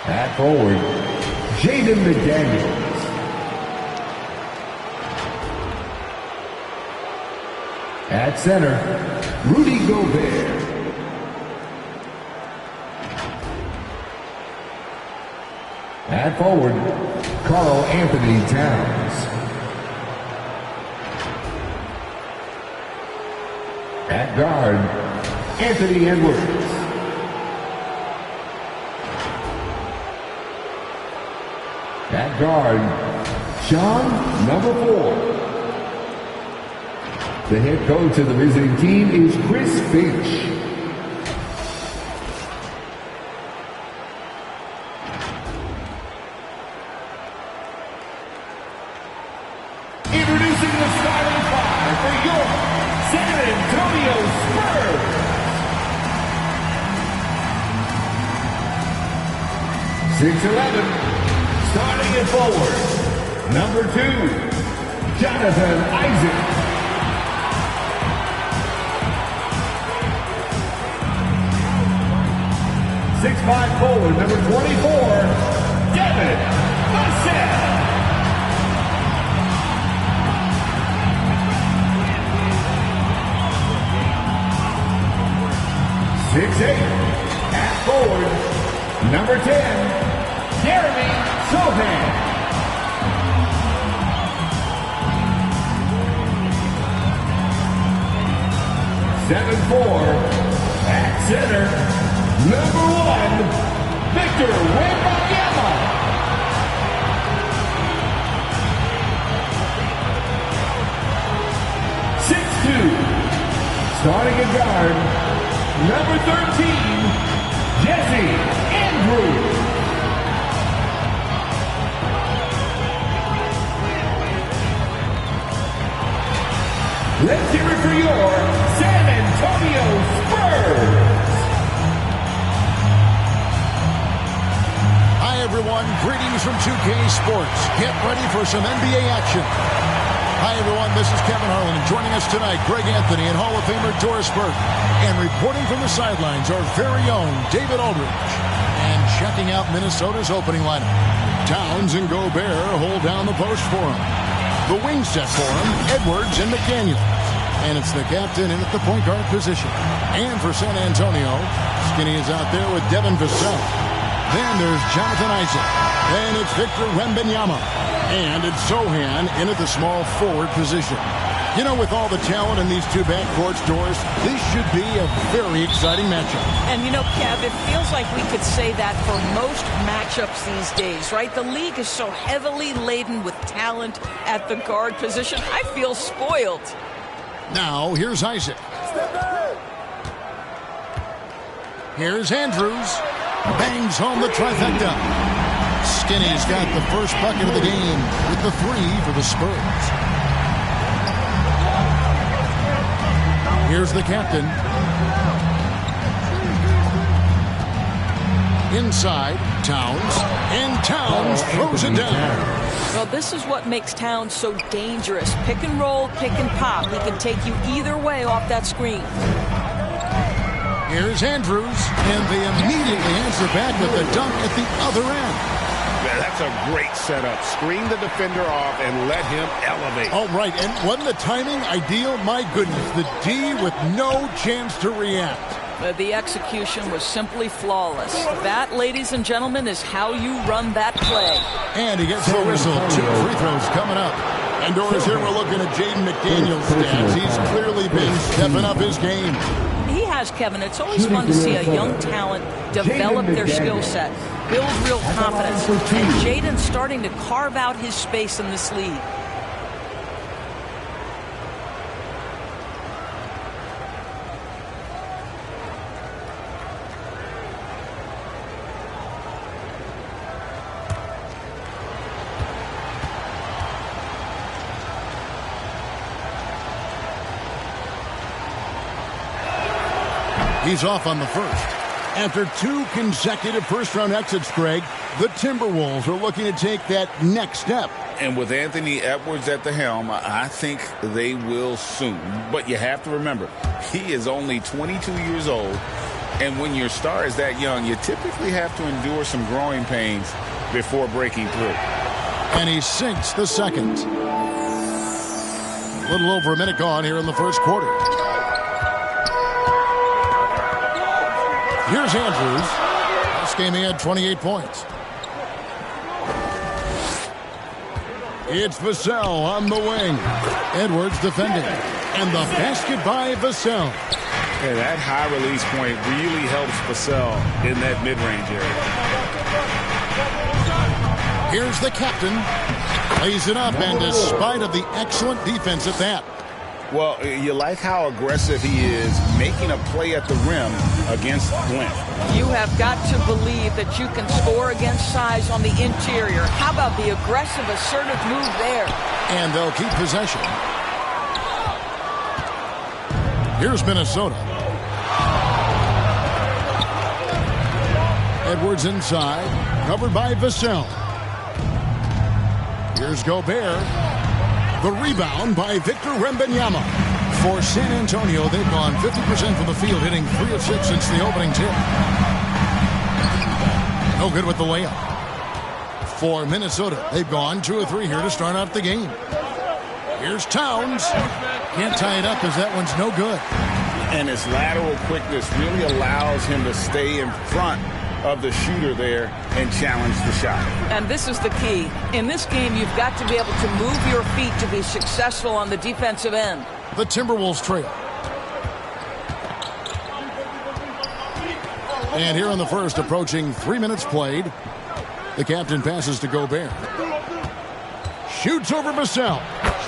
At forward, Jaden McDaniels. At center, Rudy Gobert. At forward, Karl Anthony Towns. At guard, Anthony Edwards. At guard, Sean, number 4. The head coach of the visiting team is Chris Finch. Introducing the starting five for your San Antonio Spurs. 6'11", starting at forward, number 2, Jonathan Isaac. 6'5" forward, number 24, Devin Vassell. 6'8", at forward, number 10, Jeremy Sochan. 7'4", at center, number 1, Victor Wembanyama. 6'2", starting at guard, number 13, Jesse Andrews. Let's hear it for your San Antonio Spurs. Hi, everyone. Greetings from 2K Sports. Get ready for some NBA action. Hi, everyone. This is Kevin Harlan. And joining us tonight, Greg Anthony and Hall of Famer Doris Burke. And reporting from the sidelines, our very own David Aldridge. And checking out Minnesota's opening lineup. Towns and Gobert hold down the post for him. The wing set for him, Edwards and McDaniels. And it's the captain in at the point guard position. And for San Antonio, Skinny is out there with Devin Vassell. Then there's Jonathan Isaac. Then it's Victor Wembanyama. And it's Sochan in at the small forward position. You know, with all the talent in these two backcourts, Doris, this should be a very exciting matchup. And, you know, Kev, it feels like we could say that for most matchups these days, right? The league is so heavily laden with talent at the guard position. I feel spoiled. Now, here's Isaac. Here's Andrews. Bangs home the trifecta. Skinny's got the first bucket of the game with the 3 for the Spurs. Here's the captain. Inside, Towns. And Towns throws it down. Well, this is what makes Towns so dangerous. Pick and roll, pick and pop. He can take you either way off that screen. Here's Andrews, and they immediately answer back with the dunk at the other end. Yeah, that's a great setup. Screen the defender off and let him elevate. All right, and wasn't the timing ideal? My goodness, the D with no chance to react. The execution was simply flawless. That, ladies and gentlemen, is how you run that play. And he gets the whistle. 2 free throws coming up. And Doris, here we're looking at Jaden McDaniels' stats. He's clearly been stepping up his game. He has, Kevin. It's always fun to see a young talent develop their skill set, build real confidence. And Jaden's starting to carve out his space in this league. He's off on the first. After 2 consecutive first-round exits, Greg, the Timberwolves are looking to take that next step. And with Anthony Edwards at the helm, I think they will soon. But you have to remember, he is only 22 years old, And when your star is that young, you typically have to endure some growing pains before breaking through. And he sinks the second. A little over a minute gone here in the first quarter. Here's Andrews. This game he had 28 points. It's Vassell on the wing. Edwards defending. And the basket by Vassell. Yeah, that high release point really helps Vassell in that mid-range area. Here's the captain. Lays it up, and despite of the excellent defense at that. Well, you like how aggressive he is making a play at the rim against length. You have got to believe that you can score against size on the interior. How about the aggressive, assertive move there? And they'll keep possession. Here's Minnesota. Edwards inside, covered by Vassell. Here's Gobert. The rebound by Victor Wembanyama. For San Antonio, they've gone 50% from the field, hitting 3 of 6 since the opening tip. No good with the layup. For Minnesota, they've gone 2 of 3 here to start out the game. Here's Towns. Can't tie it up as that one's no good. And his lateral quickness really allows him to stay in front of the shooter there and challenge the shot. And this is the key. In this game, you've got to be able to move your feet to be successful on the defensive end. The Timberwolves trail. And here in the first, approaching 3 minutes played, the captain passes to Gobert. Shoots over Vassell.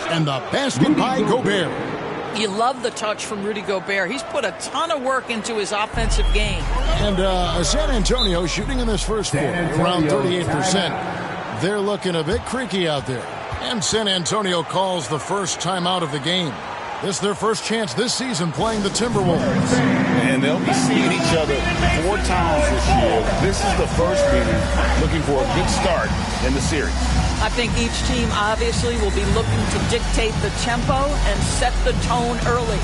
And the basket by Gobert. You love the touch from Rudy Gobert. He's put a ton of work into his offensive game. And San Antonio shooting in this first quarter around 38%. They're looking a bit creaky out there. And San Antonio calls the first timeout of the game. This is their first chance this season playing the Timberwolves. And they'll be seeing each other 4 times this year. This is the first game looking for a good start in the series. I think each team obviously will be looking to dictate the tempo and set the tone early.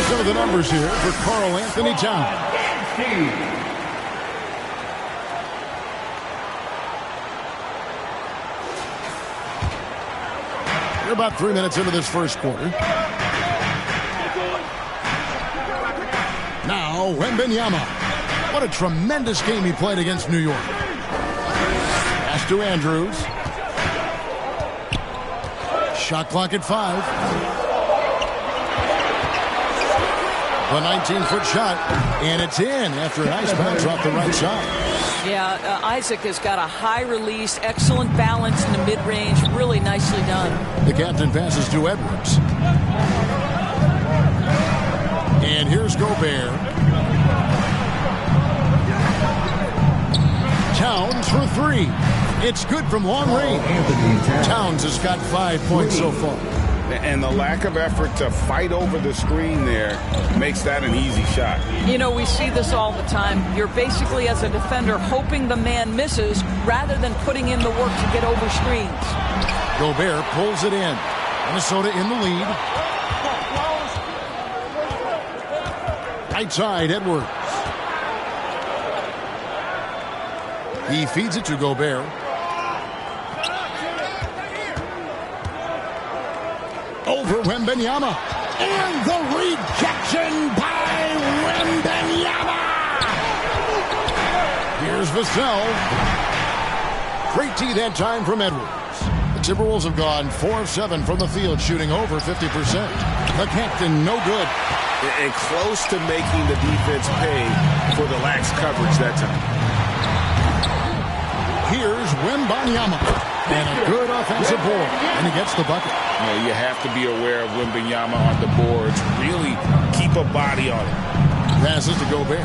Some of the numbers here for Karl Anthony Towns. We're about 3 minutes into this first quarter. Now, Wembanyama. What a tremendous game he played against New York. Pass to Andrews. Shot clock at 5. The 19-foot shot, and it's in after a nice bounce off the right side. Yeah, Isaac has got a high release, excellent balance in the mid-range, really nicely done. The captain passes to Edwards. And here's Gobert. Towns for 3. It's good from long range. Towns has got 5 points so far. And the lack of effort to fight over the screen there makes that an easy shot. You know, we see this all the time. You're basically, as a defender, hoping the man misses rather than putting in the work to get over screens. Gobert pulls it in. Minnesota in the lead. Right side, Edwards. He feeds it to Gobert. Over Wembanyama. And the rejection Vassell. Great D that time from Edwards. The Timberwolves have gone 4 of 7 from the field, shooting over 50%. The captain, no good. And close to making the defense pay for the lax coverage that time. Here's Wembanyama. And a good offensive board. And he gets the bucket. You have to be aware of Wembanyama on the boards. Really keep a body on it. Passes to Gobert.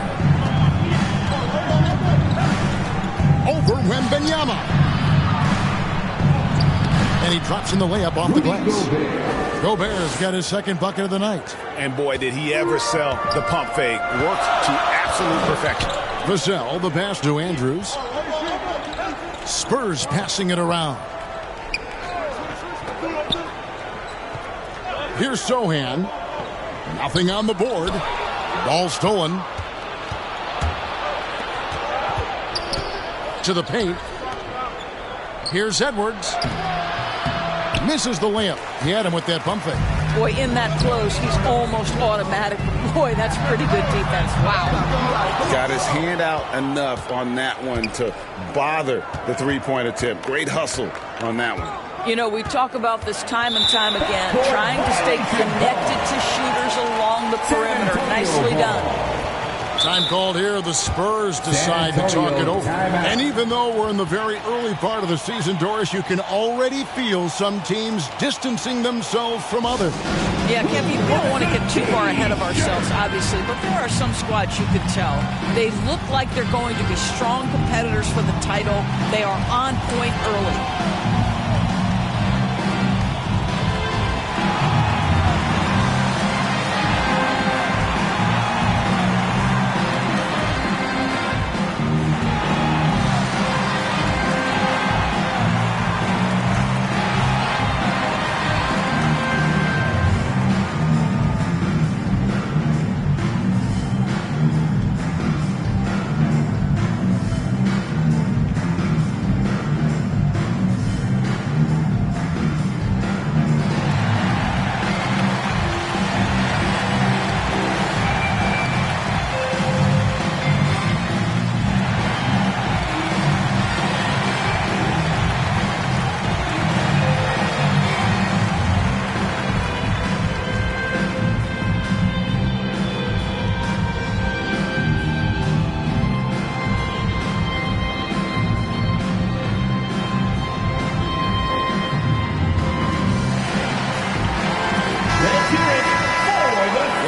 Over Wembanyama. And he drops in the layup off the glass. Gobert's got his second bucket of the night. And boy, did he ever sell the pump fake. Worked to absolute perfection. Vassell, the pass to Andrews. Spurs passing it around. Here's Sohan. Nothing on the board. Ball stolen. To the paint. Here's Edwards. Misses the layup. He had him with that pump fake. Boy, in that close, he's almost automatic. Boy, that's pretty good defense. Wow. Got his hand out enough on that one to bother the three-point attempt. Great hustle on that one. You know, we talk about this time and time again, trying to stay connected to shooters along the perimeter. Nicely done. Time called here. The Spurs decide to talk it over. And even though we're in the very early part of the season, Doris, you can already feel some teams distancing themselves from others. Yeah, Kev, we don't want to get too far ahead of ourselves, obviously, but there are some squads you can tell. They look like they're going to be strong competitors for the title. They are on point early.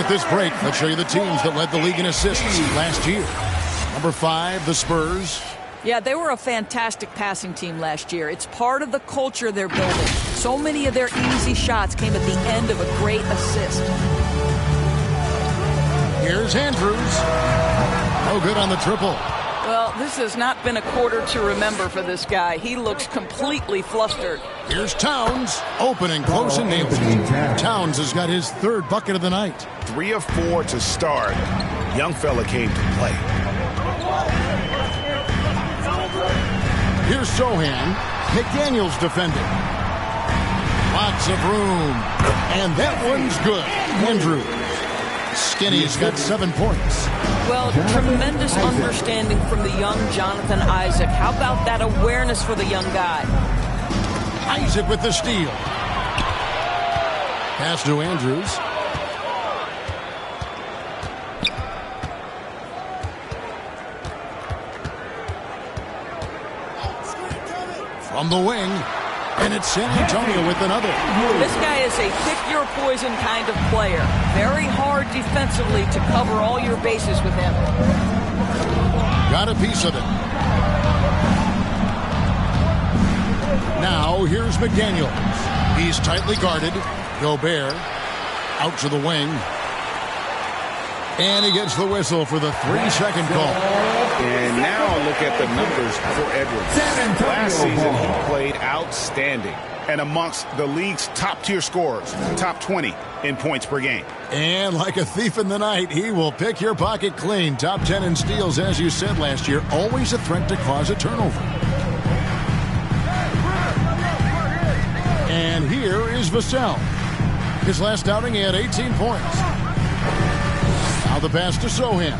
This break, let's show you the teams that led the league in assists last year. Number 5, the Spurs. Yeah, they were a fantastic passing team last year. It's part of the culture they're building. So many of their easy shots came at the end of a great assist. Here's Andrews. No good on the triple. Well, this has not been a quarter to remember for this guy. He looks completely flustered. Here's Towns. Open and close and nails it. Towns has got his third bucket of the night. 3 of 4 to start. Young fella came to play. Here's Sohan. McDaniels defending. Lots of room. And that one's good. Andrews. Skinny's got 7 points. Well, tremendous understanding from the young Jonathan Isaac. How about that awareness for the young guy? Isaac with the steal. Pass to Andrews. From the wing. And it's San Antonio with another. This guy is a pick-your-poison kind of player. Very hard defensively to cover all your bases with him. Got a piece of it. Now, here's McDaniels. He's tightly guarded. Gobert out to the wing. And he gets the whistle for the 3-second call. And now look at the numbers for Edwards. Last season, he played outstanding and amongst the league's top-tier scorers, top 20 in points per game. And like a thief in the night, he will pick your pocket clean. Top 10 in steals, as you said last year, always a threat to cause a turnover. And here is Vassell. His last outing, he had 18 points. Now the pass to Sohan.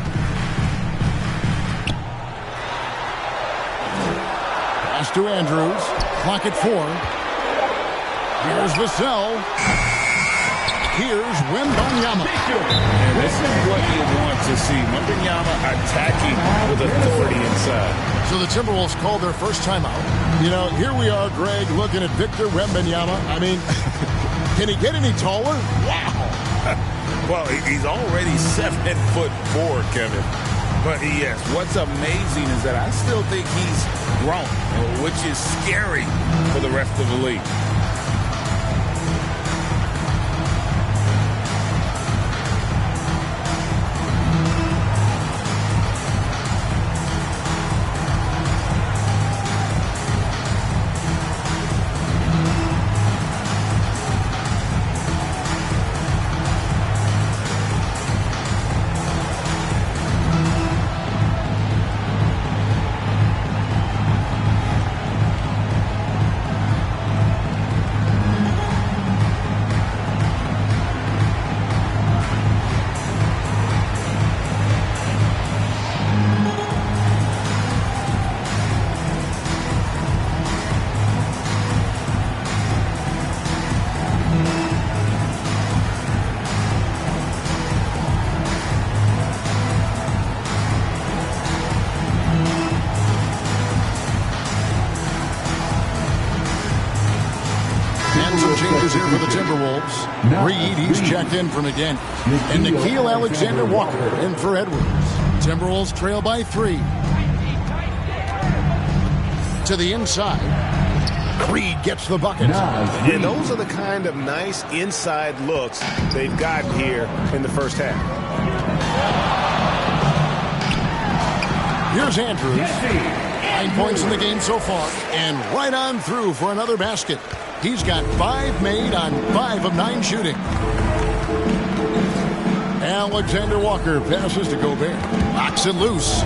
pass to Andrews. Clock at 4. Here's Vassell. Here's Wembanyama. And this is what you want to see. Wembanyama attacking with authority inside. So the Timberwolves called their first timeout. You know, here we are, Greg, looking at Victor Wembanyama. I mean, can he get any taller? Wow. Well, he's already 7'4", Kevin. But yes, what's amazing is that I still think he's grown, which is scary for the rest of the league. Changes here for the Timberwolves. Reed, he's checked in from again. And Nickeil Alexander-Walker in for Edwards. Timberwolves trail by 3. To the inside. Reed gets the bucket. And those are the kind of nice inside looks they've gotten here in the first half. Here's Andrews. 9 points in the game so far. And right on through for another basket. He's got 5 made on 5 of 9 shooting. Alexander Walker passes to Gobert. Knocks it loose.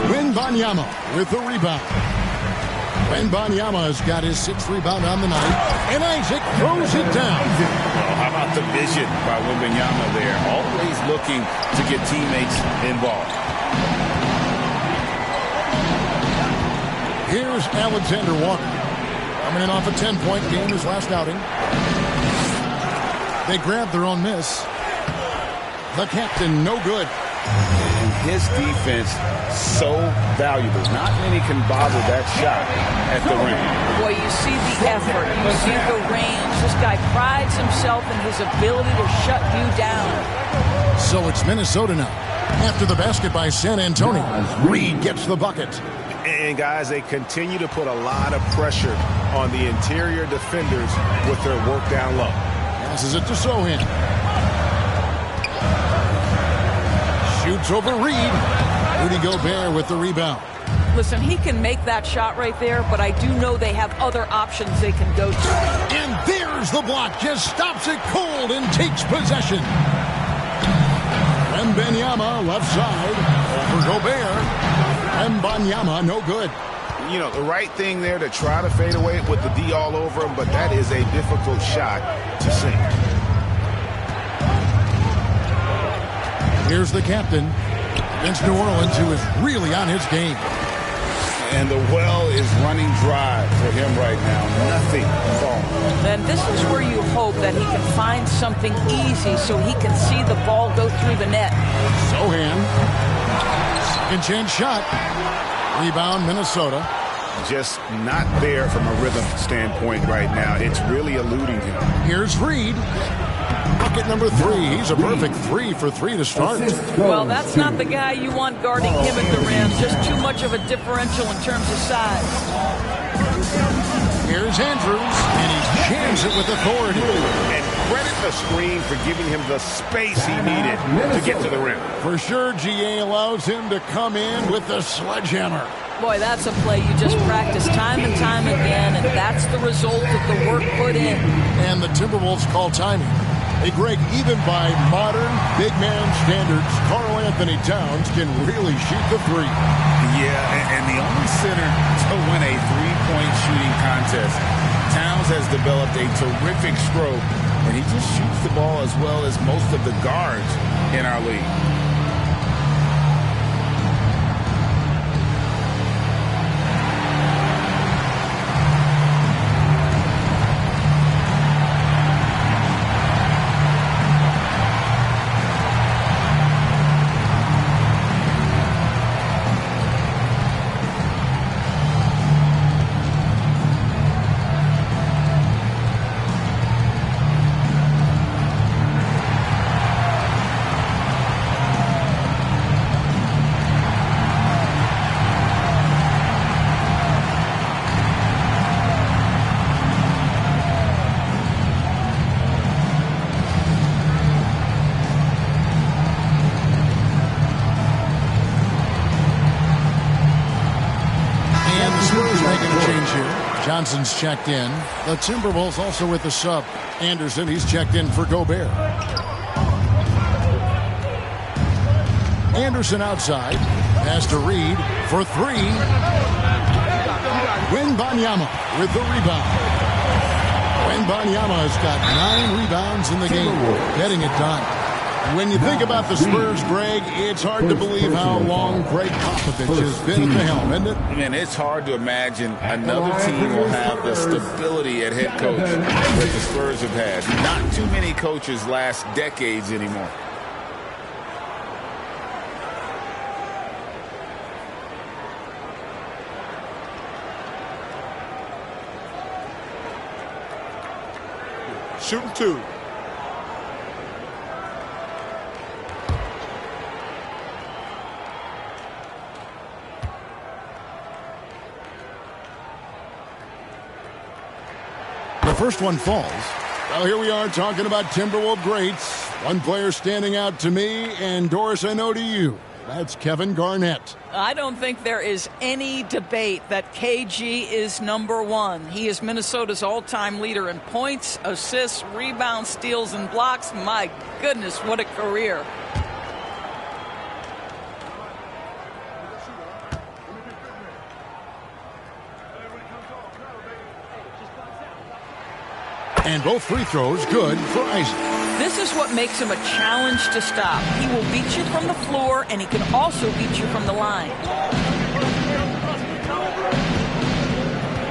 Wembanyama with the rebound. Wembanyama has got his 6th rebound on the night. And Isaac throws it down. Well, how about the vision by Wembanyama there? Always looking to get teammates involved. Here's Alexander Walker. Coming in off a 10-point game his last outing. They grab their own miss. The captain, no good. And his defense, so valuable. Not many can bother that shot at the rim. Boy, you see the effort. You see the range. This guy prides himself in his ability to shut you down. So it's Minnesota now. After the basket by San Antonio, Reed gets the bucket. And, guys, they continue to put a lot of pressure on the interior defenders with their work down low. Passes it to Sohan. Shoots over Reed. Rudy Gobert with the rebound. Listen, he can make that shot right there, but I do know they have other options they can go to. And there's the block. Just stops it cold and takes possession. Wembanyama left side. Over Gobert. Wembanyama, no good. You know, the right thing there to try to fade away with the D all over him, but that is a difficult shot to sink. Here's the captain against New Orleans, who is really on his game. And the well is running dry for him right now. Nothing falling. And this is where you hope that he can find something easy so he can see the ball go through the net. Sohan. Second chance shot. Rebound, Minnesota. Just not there from a rhythm standpoint right now. It's really eluding him. Here's Reed. Bucket number 3. He's a perfect 3 for 3 to start. Well, that's not the guy you want guarding him at the rim. Just too much of a differential in terms of size. Here's Andrews, and he jams it with authority. And credit the screen for giving him the space he needed to get to the rim. For sure, GA allows him to come in with the sledgehammer. Boy, that's a play you just practice time and time again, and that's the result of the work put in. And the Timberwolves call timing. Hey, Greg, even by modern big man standards, Karl Anthony Towns can really shoot the 3. Yeah, and the only center to win a three-point shooting contest. Towns has developed a terrific stroke, and he just shoots the ball as well as most of the guards in our league. Johnson's checked in. The Timberwolves also with the sub. Anderson, he's checked in for Gobert. Anderson outside. Pass to Reed for three. Wembanyama with the rebound. Wembanyama has got 9 rebounds in the game, getting it done. When you think about the Spurs, Greg, it's hard to believe how long Greg Popovich has been at the helm, isn't it? Man, it's hard to imagine another team will have the stability at head coach that the Spurs have had. Not too many coaches last decades anymore. Shooting 2. The first one falls. Well, here we are talking about Timberwolves greats. One player standing out to me, and Doris, I know to you. That's Kevin Garnett. I don't think there is any debate that KG is number one. He is Minnesota's all-time leader in points, assists, rebounds, steals, and blocks. My goodness, what a career. And both free throws good for Isaac. This is what makes him a challenge to stop. He will beat you from the floor, and he can also beat you from the line.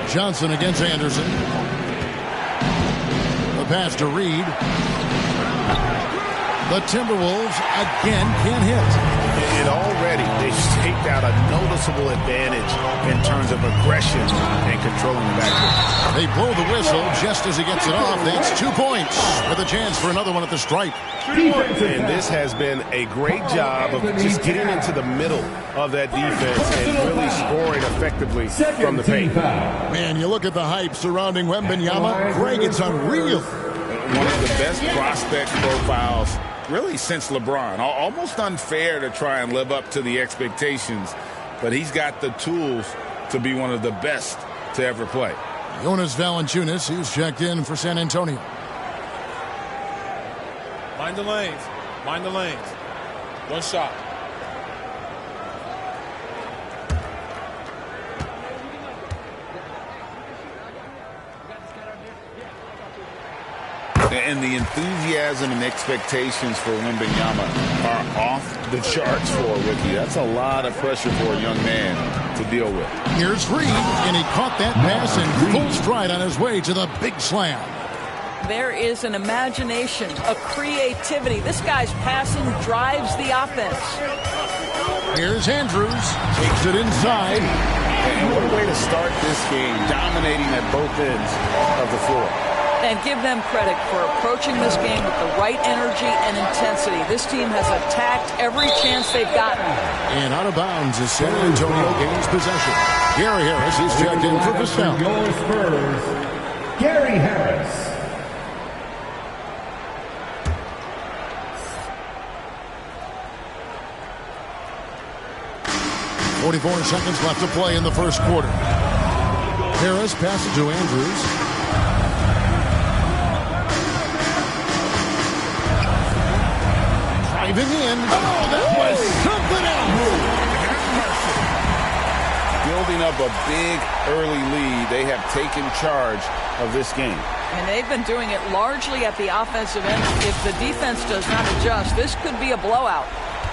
Johnson against Anderson. The pass to Reed. The Timberwolves again can't hit. And already they've staked out a noticeable advantage in terms of aggression and controlling the backcourt. They blow the whistle just as he gets it off. That's 2 points with a chance for another one at the stripe. And this has been a great job of just getting into the middle of that defense and really scoring effectively from the paint. Man, you look at the hype surrounding Wembanyama. Greg, it's unreal. One of the best prospect profiles really since LeBron. Almost unfair to try and live up to the expectations, but he's got the tools to be one of the best to ever play. Jonas Valanciunas, he's checked in for San Antonio. Mind the lanes. Mind the lanes. One shot. And the enthusiasm and expectations for Wembanyama are off the charts for a rookie. That's a lot of pressure for a young man to deal with. Here's Reed, and he caught that pass in full stride on his way to the big slam. There is an imagination, a creativity. This guy's passing drives the offense. Here's Andrews, takes it inside. And what a way to start this game, dominating at both ends of the floor. And give them credit for approaching this game with the right energy and intensity. This team has attacked every chance they've gotten. And out of bounds as San Antonio gains possession. Gary Harris is checked in for the snap. Your Spurs, Gary Harris. .44 seconds left to play in the first quarter. Harris passes to Andrews. Driving in. Oh, that was something else. Building up a big early lead. They have taken charge of this game. And they've been doing it largely at the offensive end. If the defense does not adjust, this could be a blowout.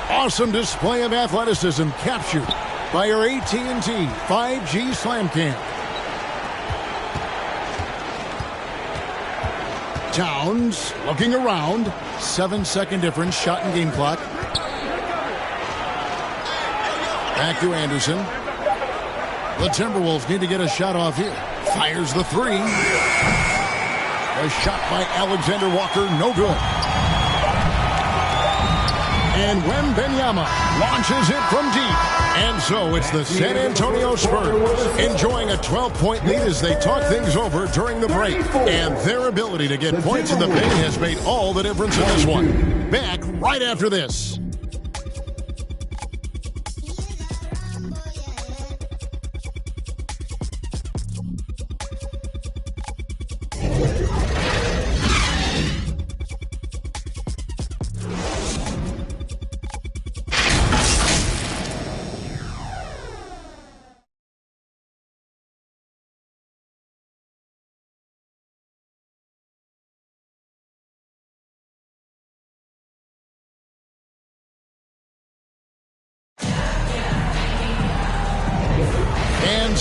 Awesome display of athleticism captured by your AT&T 5G Slam Cam. Towns looking around. 7-second difference, shot and game clock. Back to Anderson. The Timberwolves need to get a shot off here. Fires the three. A shot by Alexander Walker, no good. And Wembanyama launches it from deep. And so it's the San Antonio Spurs enjoying a 12-point lead as they talk things over during the break. And their ability to get points in the paint has made all the difference in this one. Back right after this.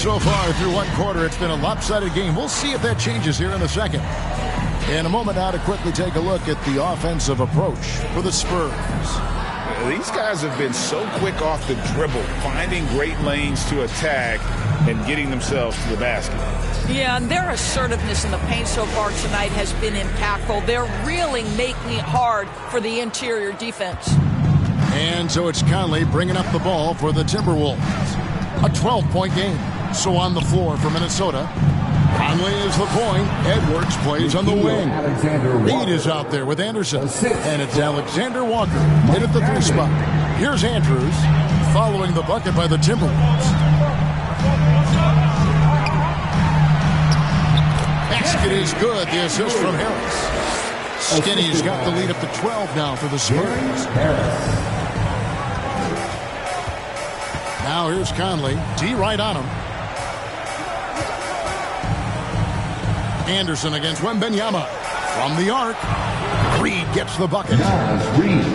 So far through one quarter, it's been a lopsided game. We'll see if that changes here in the second. In a moment now to quickly take a look at the offensive approach for the Spurs. These guys have been so quick off the dribble, finding great lanes to attack and getting themselves to the basket. Yeah, and their assertiveness in the paint so far tonight has been impactful. They're really making it hard for the interior defense. And so it's Conley bringing up the ball for the Timberwolves. A 12-point game. So on the floor for Minnesota, Conley is the point. Edwards plays on the wing. Reed is out there with Anderson. And it's Alexander Walker in at the 3 spot. Here's Andrews following the bucket by the Timberwolves. Basket is good. The assist from Harris. Skinny's got the lead up to 12 now for the Spurs. Now here's Conley. D right on him. Anderson against Wembanyama. From the arc. Reed gets the bucket.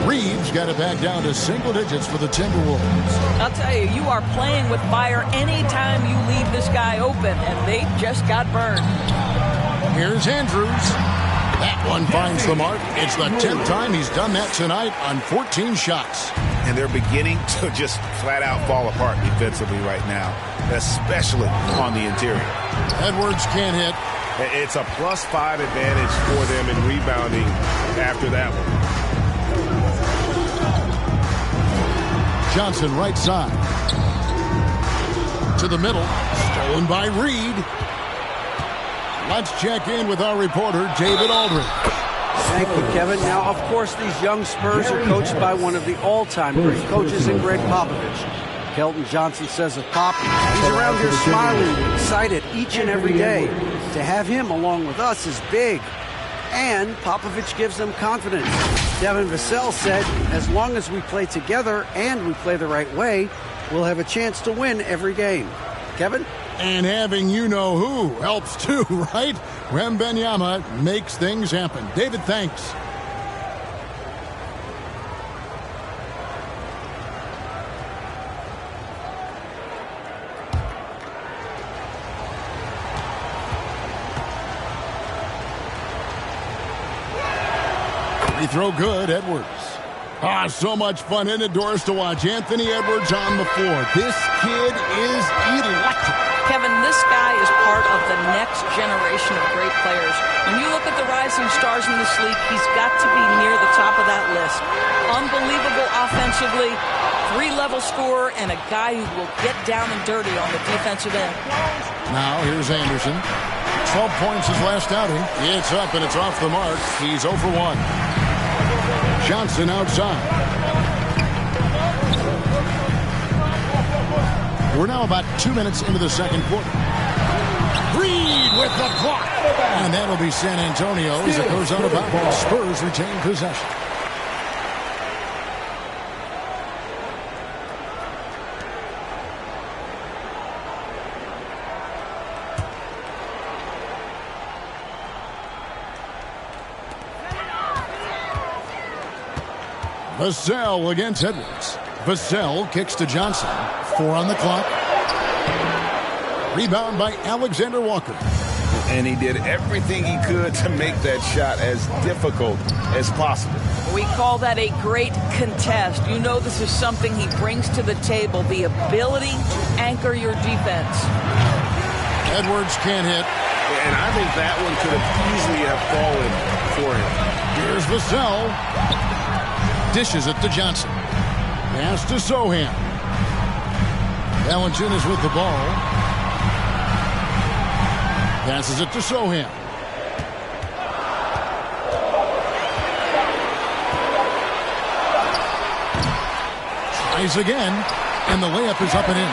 Reed's got it back down to single digits for the Timberwolves. I'll tell you, you are playing with fire anytime you leave this guy open, and they just got burned. Here's Andrews. That one finds the mark. It's the 10th time he's done that tonight on 14 shots. And they're beginning to just flat out fall apart defensively right now, especially on the interior. Edwards can't hit. It's a +5 advantage for them in rebounding after that one. Johnson right side. To the middle. Stolen by Reed. Let's check in with our reporter, David Aldridge. Thank you, Kevin. Now, of course, these young Spurs are coached by one of the all-time great coaches in Greg Popovich. Kelton Johnson says of Pop, he's around here smiling, excited each and every day. To have him along with us is big. And Popovich gives them confidence. Devin Vassell said, as long as we play together and we play the right way, we'll have a chance to win every game. Kevin? And having you-know-who helps too, right? Wembanyama makes things happen. David, thanks. Free throw good, Edwards. So much fun in it, Doris, to watch Anthony Edwards on the floor. This kid is electric. Kevin, this guy is part of the next generation of great players. When you look at the rising stars in this league, he's got to be near the top of that list. Unbelievable offensively, 3-level scorer, and a guy who will get down and dirty on the defensive end. Now here's Anderson. 12 points his last outing. It's up and it's off the mark. He's 0 for 1. Johnson outside. We're now about 2 minutes into the second quarter. Reed with the block. And that'll be San Antonio as it goes out of bounds. Spurs retain possession. Vassell against Edwards. Vassell kicks to Johnson. 4 on the clock. Rebound by Alexander Walker. And he did everything he could to make that shot as difficult as possible. We call that a great contest. You know this is something he brings to the table, the ability to anchor your defense. Edwards can't hit. And I think that one could have easily have fallen for him. Here's Vassell. Dishes it to Johnson. Pass to Sohan. Valanciunas with the ball. Passes it to Sohan. Tries again, and the layup is up and in.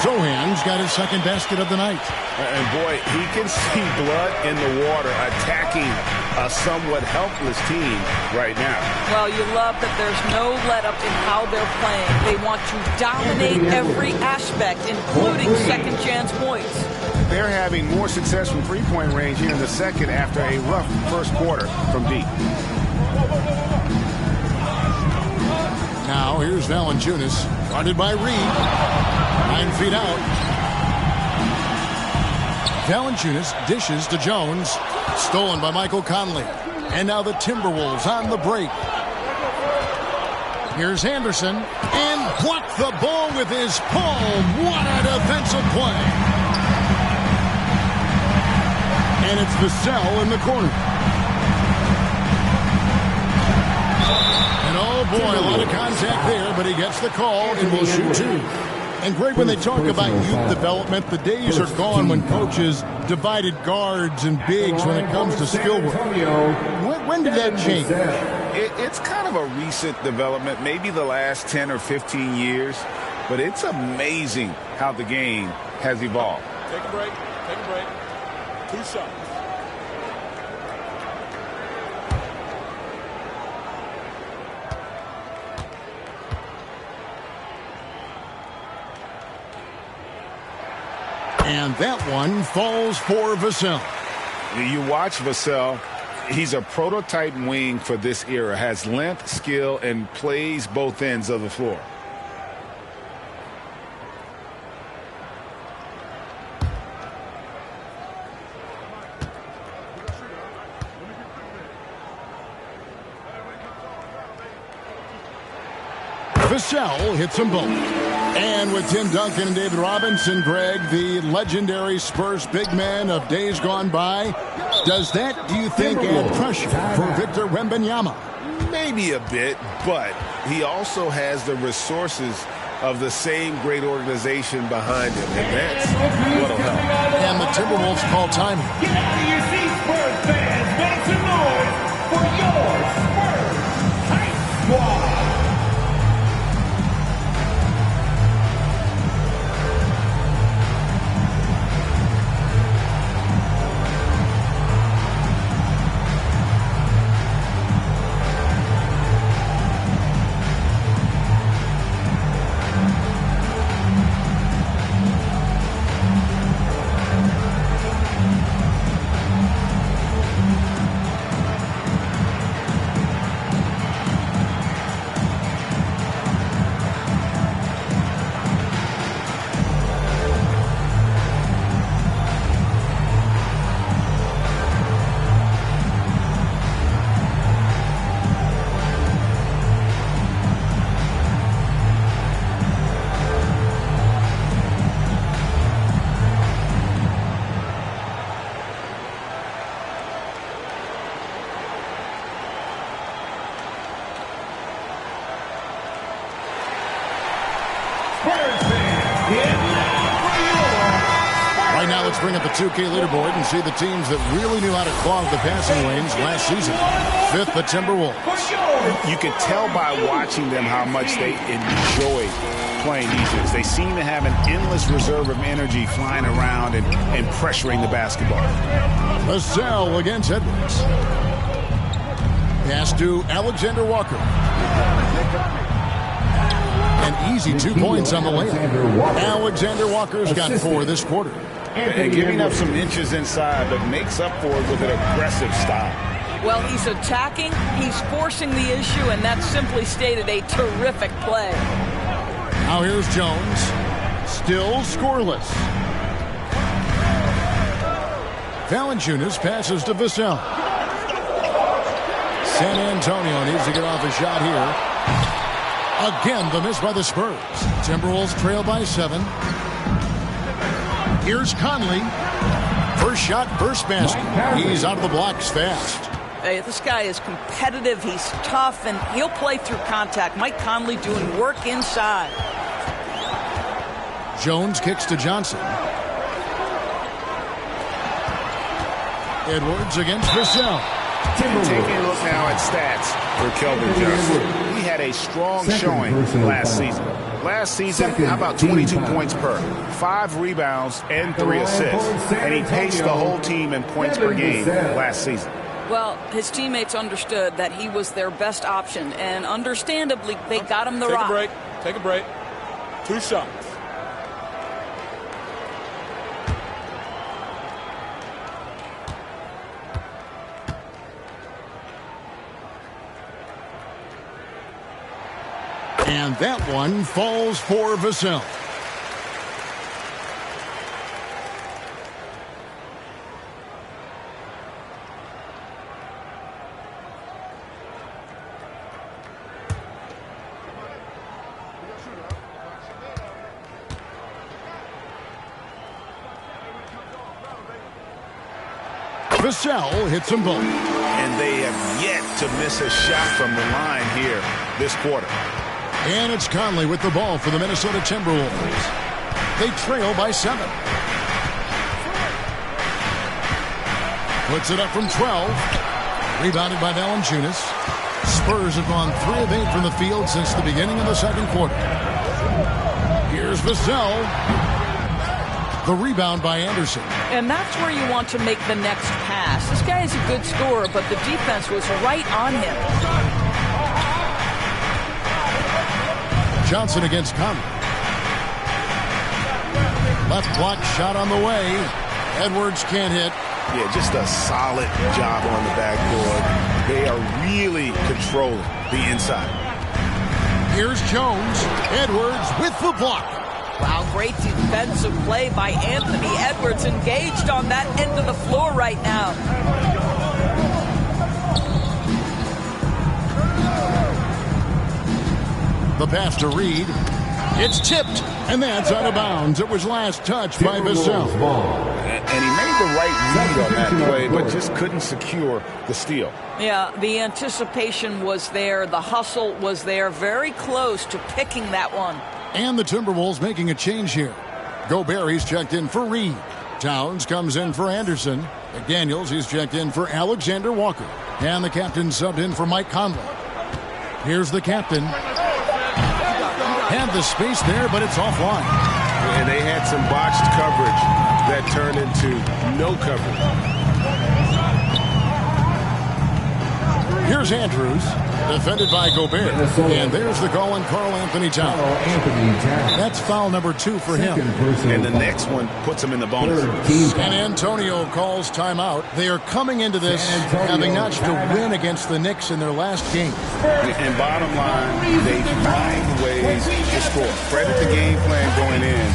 Sohan's got his second basket of the night. And boy, he can see blood in the water attacking a somewhat helpless team right now. Well, you love that there's no let-up in how they're playing. They want to dominate every aspect, including second-chance points. They're having more success from three-point range here in the second after a rough first quarter from deep. Now here's Valanciunas, guarded by Reed. 9 feet out. Valanciunas dishes to Jones. Stolen by Michael Conley. And now the Timberwolves on the break. Here's Anderson. And blocked the ball with his palm. What a defensive play. And it's Vassell in the corner. And oh boy, a lot of contact there, but he gets the call and will shoot two. And Greg, when they talk about youth development, the days are gone when coaches divided guards and bigs when it comes to skill work. When did that change? It's kind of a recent development, maybe the last 10 or 15 years, but it's amazing how the game has evolved. Take a break. Take a break. 2 shots. And that one falls for Vassell. You watch Vassell. He's a prototype wing for this era. Has length, skill, and plays both ends of the floor. Vassell hits them both. And with Tim Duncan and David Robinson, Greg, the legendary Spurs big man of days gone by, does that, do you think, add pressure for Victor Wembanyama? Maybe a bit, but he also has the resources of the same great organization behind him, and that's what'll help. And the Timberwolves call time. Get out of your seats, Spurs fans. Make some noise for your Spurs Hype Squad. Right now, let's bring up the 2K leaderboard and see the teams that really knew how to clog the passing lanes last season. Fifth, the Timberwolves. You can tell by watching them how much they enjoy playing defense. They seem to have an endless reserve of energy flying around and pressuring the basketball. Vassell against Edwards. Pass to Alexander Walker. An easy 2 points on the layup. Alexander Walker's got 4 this quarter. And giving up some inches inside, but makes up for it with an aggressive style. Well, he's attacking, he's forcing the issue, and that's simply stated a terrific play. Now here's Jones. Still scoreless. Valanciunas passes to Vassell. San Antonio needs to get off a shot here. Again, the miss by the Spurs. Timberwolves trail by 7. Here's Conley. First shot, first basket. He's out of the blocks fast. Hey, this guy is competitive, he's tough, and he'll play through contact. Mike Conley doing work inside. Jones kicks to Johnson. Edwards against Vassell. Taking a look now at stats for Keldon Johnson. He had a strong showing last season. Last season, how about 22 points per, 5 rebounds, and 3 assists. And he paced the whole team in points per game last season. Well, his teammates understood that he was their best option, and understandably, they got him the rock. Take a break. 2 shots. And that one falls for Vassell. Vassell hits them both. And they have yet to miss a shot from the line here this quarter. And it's Conley with the ball for the Minnesota Timberwolves. They trail by 7. Puts it up from 12. Rebounded by Valanciunas. Spurs have gone 3 of 8 from the field since the beginning of the second quarter. Here's Vassell. The rebound by Anderson. And that's where you want to make the next pass. This guy is a good scorer, but the defense was right on him. Johnson against Conley. Left block shot on the way. Edwards can't hit. Yeah, just a solid job on the backboard. They are really controlling the inside. Here's Jones. Edwards with the block. Wow, great defensive play by Anthony Edwards, engaged on that end of the floor right now. The pass to Reed. It's tipped, and that's out of bounds. It was last touched by Vassell. And he made the right read on that play, but just couldn't secure the steal. Yeah, the anticipation was there. The hustle was there. Very close to picking that one. And the Timberwolves making a change here. Gobert, he's checked in for Reed. Towns comes in for Anderson. McDaniels, he's checked in for Alexander Walker. And the captain subbed in for Mike Conley. Here's the captain. Had the space there, but it's offline. And they had some botched coverage that turned into no coverage. Here's Andrews, defended by Gobert. And there's the call on Karl Anthony Towns. That's foul number 2 for him. And the next one puts him in the bonus. San Antonio calls timeout. They are coming into this having notched a win against the Knicks in their last game. And bottom line, they find ways to score. Credit the game plan going in.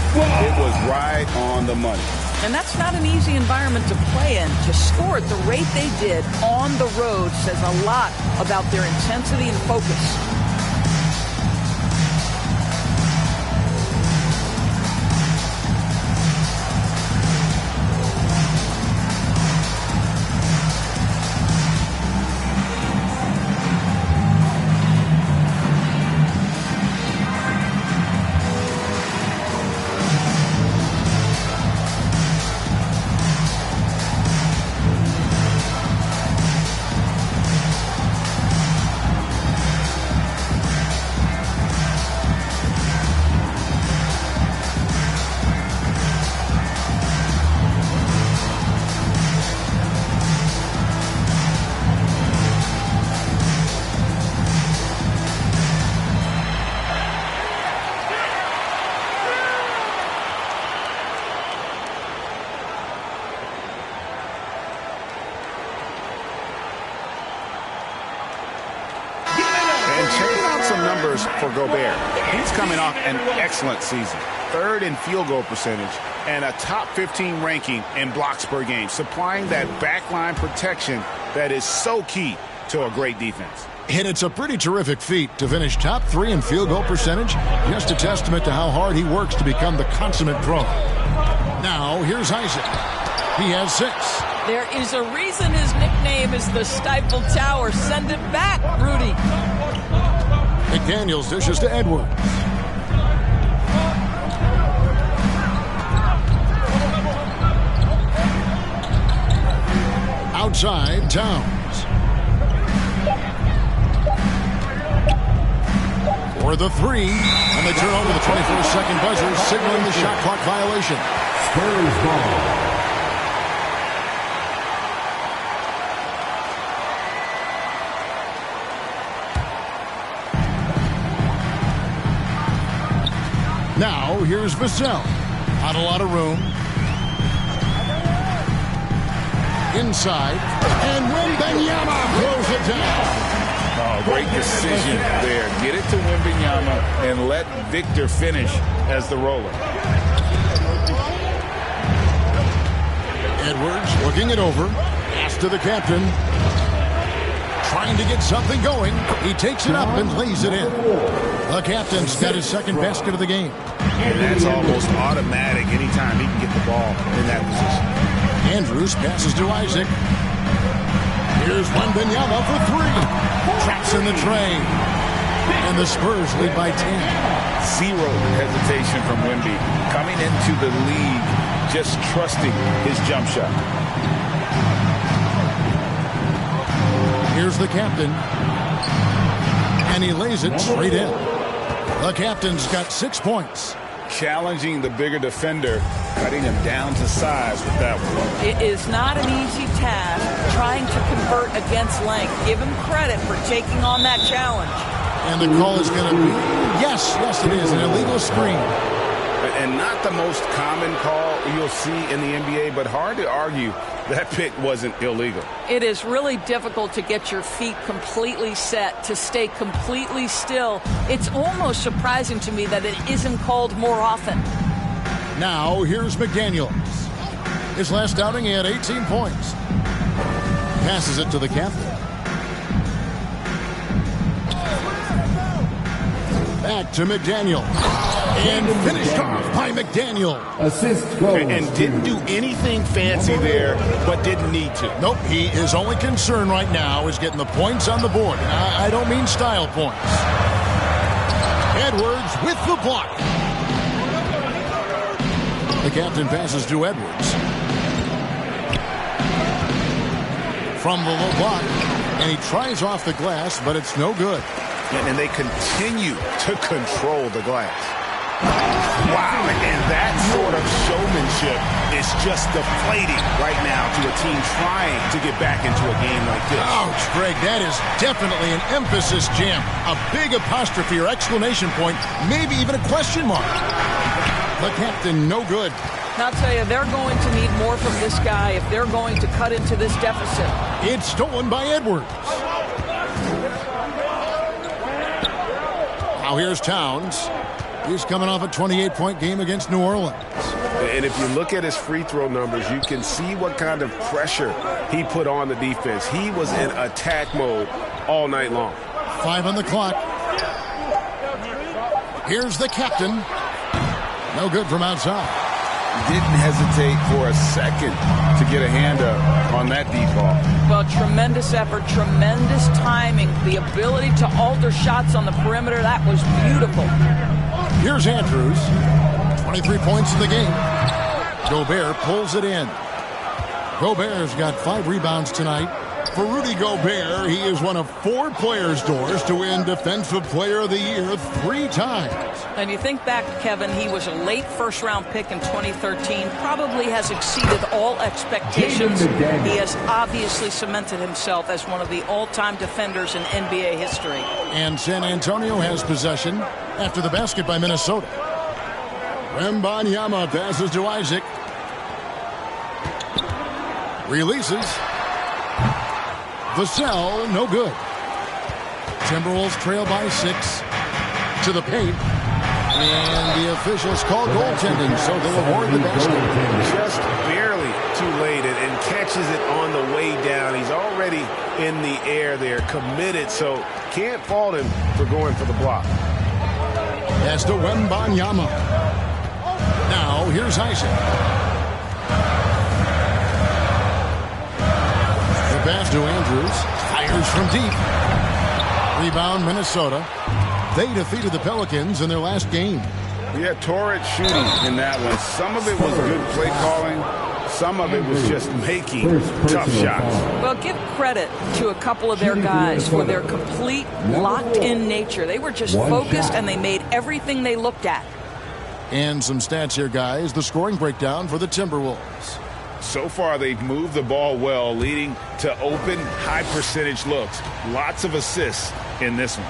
It was right on the money. And that's not an easy environment to play in. To score at the rate they did on the road says a lot about their intensity and focus. For Gobert. He's coming off an excellent season. 3rd in field goal percentage and a top 15 ranking in blocks per game, supplying that backline protection that is so key to a great defense. And it's a pretty terrific feat to finish top 3 in field goal percentage. Just a testament to how hard he works to become the consummate pro. Now, here's Isaac. He has 6. There is a reason his nickname is the Stifle Tower. Send it back, Rudy. McDaniels dishes to Edwards. Outside, Towns. For the 3. And they turn over the 24-second buzzer, signaling the shot clock violation. Spurs ball. Now, here's Vassell. Not a lot of room. Inside. And Wembanyama throws it down. Oh, great decision there. Get it to Wembanyama and let Victor finish as the roller. Edwards looking it over. Pass to the captain. Trying to get something going. He takes it up and lays it in. The captain's got his second basket of the game. And that's almost automatic anytime he can get the ball in that position. Andrews passes to Isaac. Here's Wembanyama for 3. Traps in the tray. And the Spurs lead by 10. Zero hesitation from Wemby. Coming into the league, just trusting his jump shot. Here's the captain. And he lays it straight in. The captain's got 6 points. Challenging the bigger defender, cutting him down to size with that one. It is not an easy task trying to convert against length. Give him credit for taking on that challenge. And the call is going to be, yes, it is, an illegal screen. And not the most common call you'll see in the NBA, but hard to argue that pick wasn't illegal. It is really difficult to get your feet completely set, to stay completely still. It's almost surprising to me that it isn't called more often. Now, here's McDaniels. His last outing, he had 18 points. Passes it to the captain. Back to McDaniel. And finished off by McDaniel. Assist goes. And didn't do anything fancy there, but didn't need to. Nope, his only concern right now is getting the points on the board. And I don't mean style points. Edwards with the block. The captain passes to Edwards. From the low block. And he tries off the glass, but it's no good. And they continue to control the glass. Wow, and that sort of showmanship is just deflating right now to a team trying to get back into a game like this. Ouch, Greg, that is definitely an emphasis jam. A big apostrophe or exclamation point, maybe even a question mark. The captain, no good. And I'll tell you, they're going to need more from this guy if they're going to cut into this deficit. It's stolen by Edwards. Now here's Towns. He's coming off a 28-point game against New Orleans. And if you look at his free throw numbers, you can see what kind of pressure he put on the defense. He was in attack mode all night long. 5 on the clock. Here's the captain. No good from outside. Didn't hesitate for a second to get a hand up on that deep ball. Well, tremendous effort, tremendous timing, the ability to alter shots on the perimeter. That was beautiful. Here's Andrews. 23 points in the game. Gobert pulls it in. Gobert's got 5 rebounds tonight. For Rudy Gobert, he is one of 4 players, Doris, to win Defensive Player of the Year 3 times. And you think back, Kevin, he was a late first-round pick in 2013, probably has exceeded all expectations. He has obviously cemented himself as one of the all-time defenders in NBA history. And San Antonio has possession after the basket by Minnesota. Wembanyama passes to Isaac. Releases. Vassell, no good. Timberwolves trail by 6 to the paint. And the officials call goaltending, so they'll award the basket. Just barely too late and catches it on the way down. He's already in the air there, committed, so can't fault him for going for the block. That's to Wembanyama. Now, here's Isaac. The pass to Andrews. Fires from deep. Rebound, Minnesota. They defeated the Pelicans in their last game. Yeah, torrid shooting in that one. Some of it was good play calling. Some of it was just making tough shots. Well, give credit to a couple of their guys for their complete locked-in nature. They were just focused, and they made everything they looked at. And some stats here, guys. The scoring breakdown for the Timberwolves. So far, they've moved the ball well, leading to open, high-percentage looks. Lots of assists in this one.